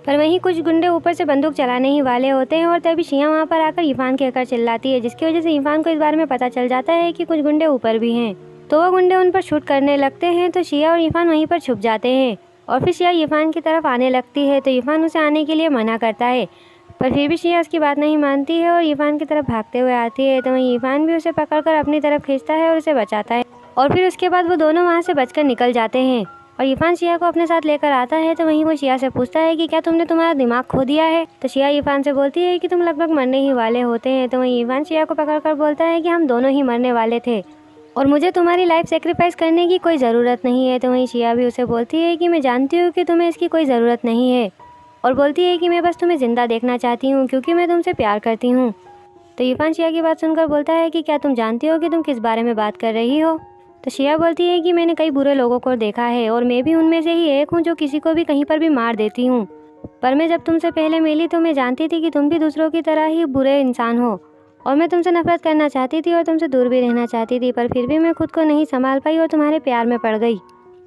पर वहीं कुछ गुंडे ऊपर से बंदूक चलाने ही वाले होते हैं और तभी शिया वहाँ पर आकर यीफान कहकर चिल्लाती है, जिसकी वजह से यीफान को इस बारे में पता चल जाता है कि कुछ गुंडे ऊपर भी हैं। तो वो गुंडे उन पर शूट करने लगते हैं। तो शिया और यीफान वहीं पर छुप जाते हैं और फिर शिया यीफान की तरफ आने लगती है। तो यीफान उसे आने के लिए मना करता है, पर फिर भी शिया उसकी बात नहीं मानती है और यीफान की तरफ भागते हुए आती है। तो वहीं यीफान भी उसे पकड़कर अपनी तरफ खींचता है और उसे बचाता है और फिर उसके बाद वो दोनों वहाँ से बचकर निकल जाते हैं और यीफान शिया को अपने साथ लेकर आता है। तो वहीं वो शिया से पूछता है कि क्या तुमने तुम्हारा दिमाग खो दिया है। तो शिया यीफान से बोलती है कि तुम लगभग मरने ही वाले होते हैं। तो वहीं यीफान शिया को पकड़कर बोलता है कि हम दोनों ही मरने वाले थे और मुझे तुम्हारी लाइफ सेक्रीफाइस करने की कोई ज़रूरत नहीं है। तो वहीं शिया भी उसे बोलती है कि मैं जानती हूँ कि तुम्हें इसकी कोई ज़रूरत नहीं है और बोलती है कि मैं बस तुम्हें ज़िंदा देखना चाहती हूँ क्योंकि मैं तुमसे प्यार करती हूँ। तो यीफान शिया की बात सुनकर बोलता है कि क्या तुम जानती हो कि तुम किस बारे में बात कर रही हो। तो शिया बोलती है कि मैंने कई बुरे लोगों को देखा है और मैं भी उनमें से ही एक हूँ जो किसी को भी कहीं पर भी मार देती हूँ, पर मैं जब तुमसे पहले मिली तो मैं जानती थी कि तुम भी दूसरों की तरह ही बुरे इंसान हो और मैं तुमसे नफरत करना चाहती थी और तुमसे दूर भी रहना चाहती थी, पर फिर भी मैं खुद को नहीं संभाल पाई और तुम्हारे प्यार में पड़ गई।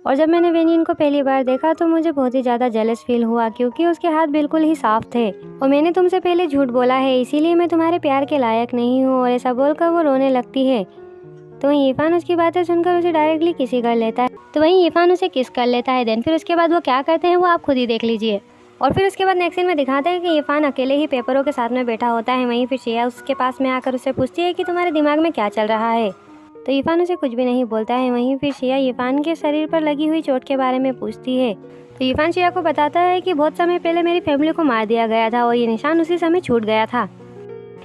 और जब मैंने वेनिन को पहली बार देखा तो मुझे बहुत ही ज़्यादा जेलस फील हुआ क्योंकि उसके हाथ बिल्कुल ही साफ थे और मैंने तुमसे पहले झूठ बोला है, इसीलिए मैं तुम्हारे प्यार के लायक नहीं हूँ। और ऐसा बोलकर वो रोने लगती है। तो वहीं यीफान उसकी बातें सुनकर उसे डायरेक्टली किसी कर लेता है। तो वहीं यीफान उसे किस कर लेता है। देन फिर उसके बाद वो क्या करते हैं वो आप खुद ही देख लीजिए। और फिर उसके बाद नेक्स्ट सीन में दिखाते हैं कि यीफान अकेले ही पेपरों के साथ में बैठा होता है। वहीं फिर शिया उसके पास में आकर उससे पूछती है कि तुम्हारे दिमाग में क्या चल रहा है। तो यीफान उसे कुछ भी नहीं बोलता है। वहीं फिर शिया यीफान के शरीर पर लगी हुई चोट के बारे में पूछती है। तो यीफान शिया को बताता है कि बहुत समय पहले मेरी फैमिली को मार दिया गया था और ये निशान उसी समय छूट गया था।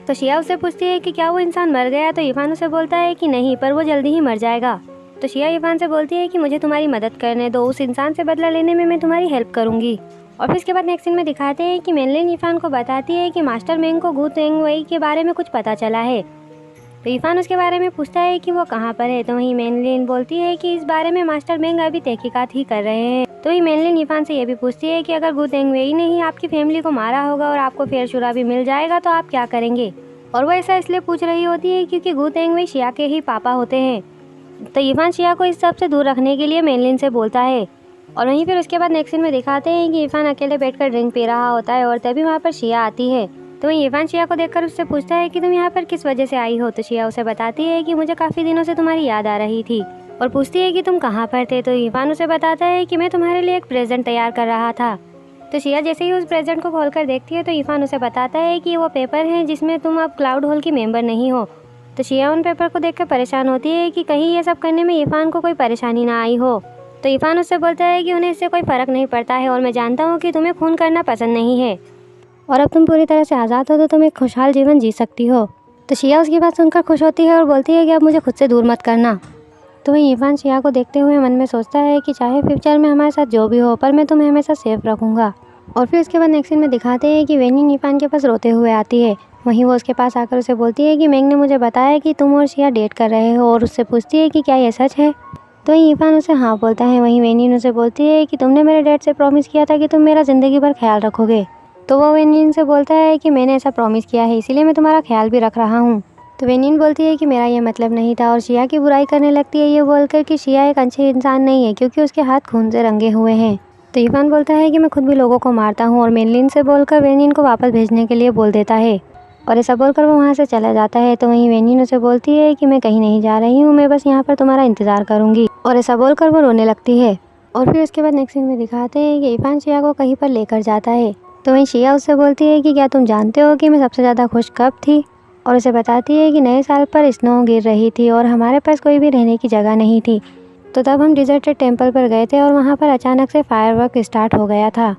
तो शिया उससे पूछती है कि क्या वो इंसान मर गया। तो यीफान उसे बोलता है कि नहीं, पर वो जल्दी ही मर जाएगा। तो शिया यीफान से बोलती है कि मुझे तुम्हारी मदद करने दो, उस इंसान से बदला लेने में मैं तुम्हारी हेल्प करूंगी। और फिर इसके बाद नेक्स्ट सीन में दिखाते हैं कि मेनलिन यीफान को बताती है कि मास्टर मेंग को गु तेंगवेई के बारे में कुछ पता चला है। तो यीफान उसके बारे में पूछता है कि वो कहाँ पर है। तो वहीं मेनलिन बोलती है कि इस बारे में मास्टर मेंग अभी तहकीकात ही कर रहे हैं। तो वही मेनलिन यीफान से ये भी पूछती है कि अगर गु तेंगवेई ने ही आपकी फैमिली को मारा होगा और आपको फेयर शुरा भी मिल जाएगा तो आप क्या करेंगे। और वो ऐसा इसलिए पूछ रही होती है क्योंकि गु तेंगवेई शिया के ही पापा होते हैं। तो यीफान शिया को इस सब से दूर रखने के लिए मेनलिन से बोलता है। और वहीं फिर उसके बाद नेक्स्ट सीन में दिखाते हैं कि यीफान अकेले बैठकर ड्रिंक पी रहा होता है और तभी वहाँ पर शिया आती है। तो वहीं यीफान शिया को देखकर उससे पूछता है कि तुम यहाँ पर किस वजह से आई हो। तो शिया उसे बताती है कि मुझे काफ़ी दिनों से तुम्हारी याद आ रही थी और पूछती है कि तुम कहाँ पर थे। तो यीफान उसे बताता है कि मैं तुम्हारे लिए एक प्रेजेंट तैयार कर रहा था। तो शिया जैसे ही उस प्रेजेंट को खोलकर देखती है तो यीफान उसे बताता है कि वो पेपर है जिसमें तुम अब क्लाउड होल की मेंबर नहीं हो। तो शिया उन पेपर को देखकर परेशान होती है कि कहीं ये सब करने में यीफान को कोई परेशानी ना आई हो। तो यीफान उससे बोलता है कि उन्हें इससे कोई फ़र्क नहीं पड़ता है और मैं जानता हूँ कि तुम्हें खून करना पसंद नहीं है और अब तुम पूरी तरह से आज़ाद हो तो तुम एक खुशहाल जीवन जी सकती हो। तो शिया उसकी बात सुनकर खुश होती है और बोलती है कि अब मुझे खुद से दूर मत करना। तो वहीं यीफान शिया को देखते हुए मन में सोचता है कि चाहे फ्यूचर में हमारे साथ जो भी हो पर मैं तुम्हें हमेशा सेफ रखूँगा। और फिर उसके बाद नेक्स्ट सीन में दिखाते हैं कि वेनिन यीफान के पास रोते हुए आती है। वहीं वो उसके पास आकर उसे बोलती है कि मेंग ने मुझे बताया कि तुम और शिया डेट कर रहे हो और उससे पूछती है कि क्या ये सच है। तो यीफान उसे हाँ बोलता है। वहीं वेनिन उसे बोलती है कि तुमने मेरे डैड से प्रॉमिस किया था कि तुम मेरा ज़िंदगी भर ख्याल रखोगे। तो वो वेनिन से बोलता है कि मैंने ऐसा प्रॉमिस किया है इसीलिए मैं तुम्हारा ख्याल भी रख रहा हूँ। तो वेनिन बोलती है कि मेरा ये मतलब नहीं था और शिया की बुराई करने लगती है ये बोलकर कि शिया एक अच्छे इंसान नहीं है क्योंकि उसके हाथ खून से रंगे हुए हैं। तो यीफान बोलता है कि मैं खुद भी लोगों को मारता हूँ और मेनलिन से बोलकर वेनिन को वापस भेजने के लिए बोल देता है। और ऐसा बोलकर वो वहाँ से चला जाता है। तो वहीं वेनिन उसे बोलती है कि मैं कहीं नहीं जा रही हूँ, मैं बस यहाँ पर तुम्हारा इंतज़ार करूँगी। और ऐसा बोलकर वो रोने लगती है। और फिर उसके बाद नेक्स्ट सीन में दिखाते हैं कि इरफान शिया को कहीं पर लेकर जाता है। तो वहीं शिया उससे बोलती है कि क्या तुम जानते हो कि मैं सबसे ज़्यादा खुश कब थी? और उसे बताती है कि नए साल पर स्नो गिर रही थी और हमारे पास कोई भी रहने की जगह नहीं थी। तो तब हम डिजर्टेड टेम्पल पर गए थे और वहाँ पर अचानक से फायरवर्क स्टार्ट हो गया था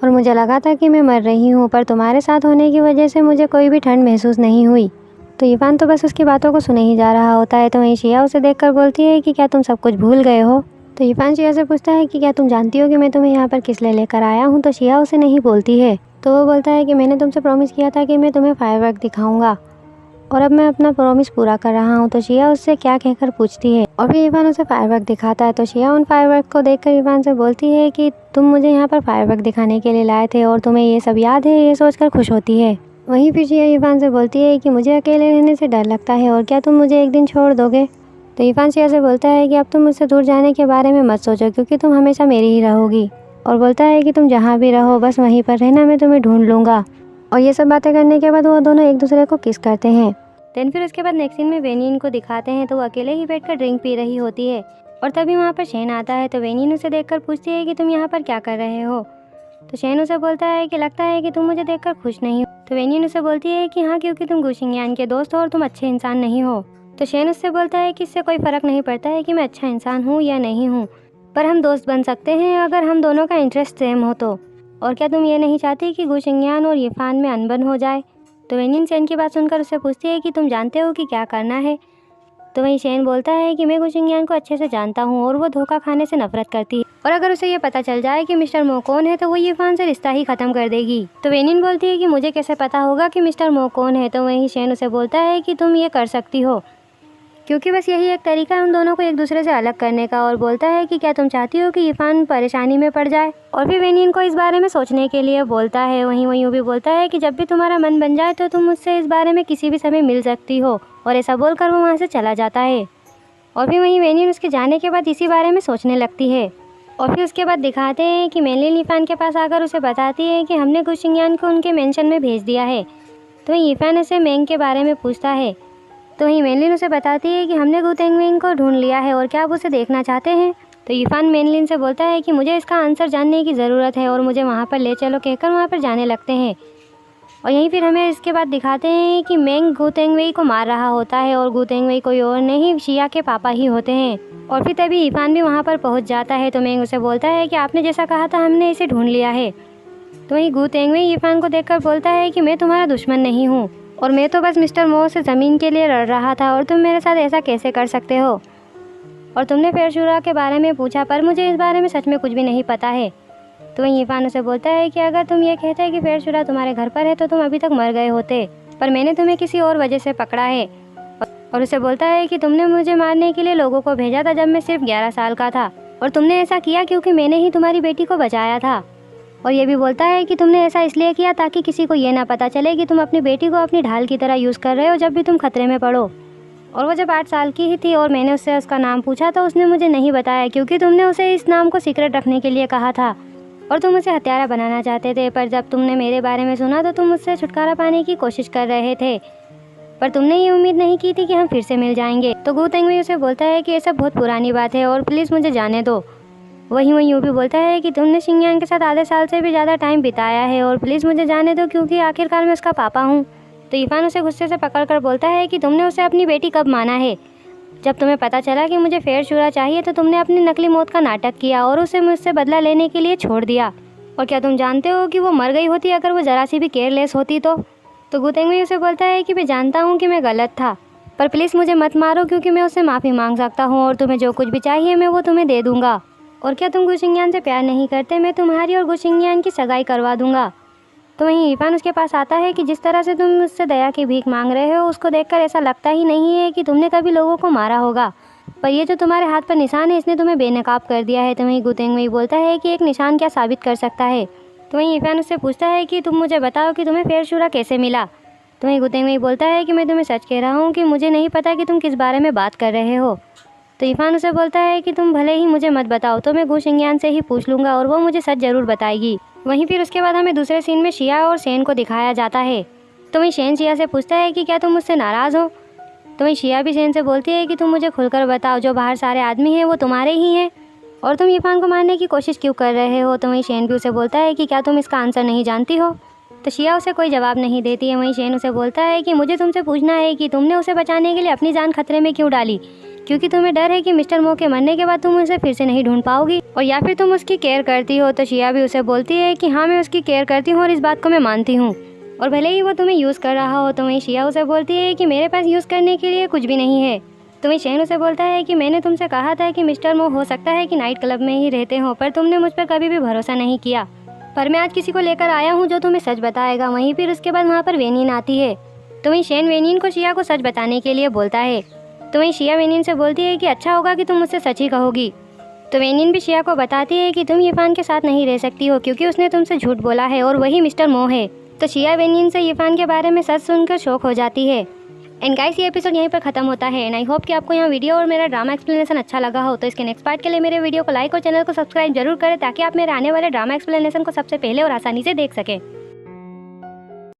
और मुझे लगा था कि मैं मर रही हूँ, पर तुम्हारे साथ होने की वजह से मुझे कोई भी ठंड महसूस नहीं हुई। तो इरफान तो बस उसकी बातों को सुने ही जा रहा होता है। तो वहीं शिया उसे देखकर बोलती है कि क्या तुम सब कुछ भूल गए हो? तो इरफान शिया से पूछता है कि क्या तुम जानती हो कि मैं तुम्हें यहाँ पर किस लिए लेकर आया हूँ? तो शिया उसे नहीं बोलती है। तो वो बोलता है कि मैंने तुमसे प्रॉमिस किया था कि मैं तुम्हें फायरवर्क दिखाऊंगा और अब मैं अपना प्रॉमिस पूरा कर रहा हूँ। तो शिया उससे क्या कहकर पूछती है और फिर इरफान उसे फायरवर्क दिखाता है। तो शिया उन फायरवर्क को देखकर इरफान से बोलती है कि तुम मुझे यहाँ पर फायरवर्क दिखाने के लिए लाए थे और तुम्हें ये सब याद है, ये सोचकर खुश होती है। वहीं फिर शिया इरफान से बोलती है कि मुझे अकेले रहने से डर लगता है और क्या तुम मुझे एक दिन छोड़ दोगे? तो इरफान शिया से बोलता है कि अब तुम मुझसे दूर जाने के बारे में मत सोचो, क्योंकि तुम हमेशा मेरी ही रहोगी। और बोलता है कि तुम जहाँ भी रहो बस वहीं पर रहना, मैं तुम्हें ढूंढ लूँगा। और ये सब बातें करने के बाद वो दोनों एक दूसरे को किस करते हैं। देन फिर उसके बाद नेक्स्ट सीन में वेनिन को दिखाते हैं। तो वो अकेले ही बैठकर ड्रिंक पी रही होती है और तभी वहाँ पर शेन आता है। तो वेनिन उसे देखकर पूछती है कि तुम यहाँ पर क्या कर रहे हो? तो शेन उसे बोलता है कि लगता है कि तुम मुझे देखकर खुश नहीं हो। तो वेनिन उसे बोलती है कि हाँ, क्योंकि तुम गुशिंगयान के दोस्त हो और तुम अच्छे इंसान नहीं हो। तो शेन उससे बोलता है कि इससे कोई फ़र्क नहीं पड़ता है कि मैं अच्छा इंसान हूँ या नहीं हूँ, पर हम दोस्त बन सकते हैं अगर हम दोनों का इंटरेस्ट सेम हो तो। और क्या तुम ये नहीं चाहती कि गुशिंगयान और इरफान में अनबन हो जाए? तो वेनिन शेन की बात सुनकर उससे पूछती है कि तुम जानते हो कि क्या करना है? तो वहीं शेन बोलता है कि मैं गुशिंगयान को अच्छे से जानता हूँ और वो धोखा खाने से नफरत करती है और अगर उसे ये पता चल जाए कि मिस्टर मो कौन है तो वो इरफान से रिश्ता ही ख़त्म कर देगी। तो वेनिन बोलती है कि मुझे कैसे पता होगा कि मिस्टर मो कौन है? तो वहीं शेन उसे बोलता है कि तुम ये कर सकती हो, क्योंकि बस यही एक तरीका है उन दोनों को एक दूसरे से अलग करने का। और बोलता है कि क्या तुम चाहती हो कि इरफान परेशानी में पड़ जाए? और फिर वेनिन को इस बारे में सोचने के लिए बोलता है। वहीं वो भी बोलता है कि जब भी तुम्हारा मन बन जाए तो तुम मुझसे इस बारे में किसी भी समय मिल सकती हो। और ऐसा बोलकर वो वहाँ से चला जाता है। और फिर वहीं वेनिन उसके जाने के बाद इसी बारे में सोचने लगती है। और फिर उसके बाद दिखाते हैं कि मेनलिन इरफान के पास आकर उसे बताती है कि हमने गुशिंगयान को उनके मेंशन में भेज दिया है। तो इरफान उसे मेंग के बारे में पूछता है। तो वहीं मेनलिन उसे बताती है कि हमने गू तेंगवेंग को ढूंढ लिया है और क्या आप उसे देखना चाहते हैं? तो इरफान मेनलिन से बोलता है कि मुझे इसका आंसर जानने की ज़रूरत है और मुझे वहाँ पर ले चलो कहकर वहाँ पर जाने लगते हैं। और यहीं फिर हमें इसके बाद दिखाते हैं कि मेंग गू तेंगवेई को मार रहा होता है और गू तेंगवेई कोई और नहीं, शिया के पापा ही होते हैं। और फिर तभी इरफान भी वहाँ पर पहुँच जाता है। तो मेंग उसे बोलता है कि आपने जैसा कहा था हमने इसे ढूंढ लिया है। तो वहीं गू तेंगवेई इरफान को देखकर बोलता है कि मैं तुम्हारा दुश्मन नहीं हूँ और मैं तो बस मिस्टर मो से ज़मीन के लिए लड़ रहा था और तुम मेरे साथ ऐसा कैसे कर सकते हो? और तुमने फेरशुरा के बारे में पूछा, पर मुझे इस बारे में सच में कुछ भी नहीं पता है। तो वहीं इरफान उसे बोलता है कि अगर तुम ये कहते कि फेरशुरा तुम्हारे घर पर है तो तुम अभी तक मर गए होते, पर मैंने तुम्हें किसी और वजह से पकड़ा है। और उसे बोलता है कि तुमने मुझे मारने के लिए लोगों को भेजा था जब मैं सिर्फ 11 साल का था और तुमने ऐसा किया क्योंकि मैंने ही तुम्हारी बेटी को बचाया था। और ये भी बोलता है कि तुमने ऐसा इसलिए किया ताकि किसी को ये ना पता चले कि तुम अपनी बेटी को अपनी ढाल की तरह यूज़ कर रहे हो जब भी तुम खतरे में पड़ो। और वो जब 8 साल की ही थी और मैंने उससे उसका नाम पूछा तो उसने मुझे नहीं बताया, क्योंकि तुमने उसे इस नाम को सीक्रेट रखने के लिए कहा था और तुम उसे हत्यारा बनाना चाहते थे। पर जब तुमने मेरे बारे में सुना तो तुम मुझसे छुटकारा पाने की कोशिश कर रहे थे, पर तुमने ये उम्मीद नहीं की थी कि हम फिर से मिल जाएंगे। तो गू तेंगवेई उसे बोलता है कि ये सब बहुत पुरानी बात है और प्लीज़ मुझे जाने दो। वहीं यूँ भी बोलता है कि तुमने शिंगयान के साथ आधे साल से भी ज़्यादा टाइम बिताया है और प्लीज़ मुझे जाने दो, क्योंकि आखिरकार मैं उसका पापा हूँ। तो इरफान उसे गुस्से से पकड़कर बोलता है कि तुमने उसे अपनी बेटी कब माना है? जब तुम्हें पता चला कि मुझे फेरशुरा चाहिए तो तुमने अपनी नकली मौत का नाटक किया और उसे मुझसे बदला लेने के लिए छोड़ दिया। और क्या तुम जानते हो कि वो मर गई होती अगर वो ज़रा सी भी केयरलेस होती तो गू तेंगवेई उसे बोलता है कि मैं जानता हूँ कि मैं गलत था, पर प्लीज़ मुझे मत मारो क्योंकि मैं उससे माफ़ी मांग सकता हूँ और तुम्हें जो कुछ भी चाहिए मैं वो तुम्हें दे दूँगा। और क्या तुम गुशिंगयान से प्यार नहीं करते? मैं तुम्हारी और गुशिंगयान की सगाई करवा दूंगा। तो वहीं इरफान उसके पास आता है कि जिस तरह से तुम मुझसे दया की भीख मांग रहे हो उसको देखकर ऐसा लगता ही नहीं है कि तुमने कभी लोगों को मारा होगा, पर ये जो तुम्हारे हाथ पर निशान है इसने तुम्हें बेनकाब कर दिया है। तो वहीं गू तेंगवेई बोलता है कि एक निशान क्या साबित कर सकता है? तो वहीं इरफान उससे पूछता है कि तुम मुझे बताओ कि तुम्हें फेरशुरा कैसे मिला? तो वहीं गू तेंगवेई बोलता है कि मैं तुम्हें सच कह रहा हूँ कि मुझे नहीं पता कि तुम किस बारे में बात कर रहे हो। तो इरफान उसे बोलता है कि तुम भले ही मुझे मत बताओ तो मैं गुशिंगयान से ही पूछ लूँगा और वो मुझे सच ज़रूर बताएगी। वहीं फिर उसके बाद हमें दूसरे सीन में शिया और शेन को दिखाया जाता है। तो वहीं शेन शिया से पूछता है कि क्या तुम मुझसे नाराज़ हो। तो वहीं शिया भी शेन से बोलती है कि तुम मुझे खुलकर बताओ, जो बाहर सारे आदमी हैं वो तुम्हारे ही हैं और तुम यीफान को मारने की कोशिश क्यों कर रहे हो। तो वहीं शेन भी उसे बोलता है कि क्या तुम इसका आंसर नहीं जानती हो। तो शिया उसे कोई जवाब नहीं देती है। वहीं शेन उसे बोलता है कि मुझे तुमसे पूछना है कि तुमने उसे बचाने के लिए अपनी जान खतरे में क्यों डाली, क्योंकि तुम्हें डर है कि मिस्टर मो के मरने के बाद तुम उसे फिर से नहीं ढूंढ पाओगी, और या फिर तुम उसकी केयर करती हो। तो शिया भी उसे बोलती है कि हाँ, मैं उसकी केयर करती हूँ और इस बात को मैं मानती हूँ, और भले ही वो तुम्हें यूज़ कर रहा हो। तो वहीं शिया उसे बोलती है कि मेरे पास यूज़ करने के लिए कुछ भी नहीं है। तो वहीं शेन उसे बोलता है कि मैंने तुमसे कहा था कि मिस्टर मो हो सकता है कि नाइट क्लब में ही रहते हो, पर तुमने मुझ पर कभी भी भरोसा नहीं किया। पर मैं आज किसी को लेकर आया हूँ जो तुम्हें सच बताएगा। वहीं फिर उसके बाद वहाँ पर वेनिन आती है। तो वहीं शेन वेनिन को शिया को सच बताने के लिए बोलता है। तो वहीं शिया वेनिन से बोलती है कि अच्छा होगा कि तुम मुझसे सच ही कहोगी। तो वेनिन भी शिया को बताती है कि तुम यीफान के साथ नहीं रह सकती हो, क्योंकि उसने तुमसे झूठ बोला है और वही मिस्टर मो है। तो शिया वेनिन से यीफान के बारे में सच सुनकर शौक हो जाती है। एंड गाइस, ये एपिसोड यहीं पर खत्म होता है। एंड आई होप कि आपको यहाँ वीडियो और मेरा ड्रामा एक्सप्लेनेशन अच्छा लगा हो। तो इसके नेक्स्ट पार्ट के लिए मेरे वीडियो को लाइक और चैनल को सब्सक्राइब जरूर करें, ताकि आप मेरे आने वाले ड्रामा एक्सप्लेनेशन को सबसे पहले और आसानी से देख सकें।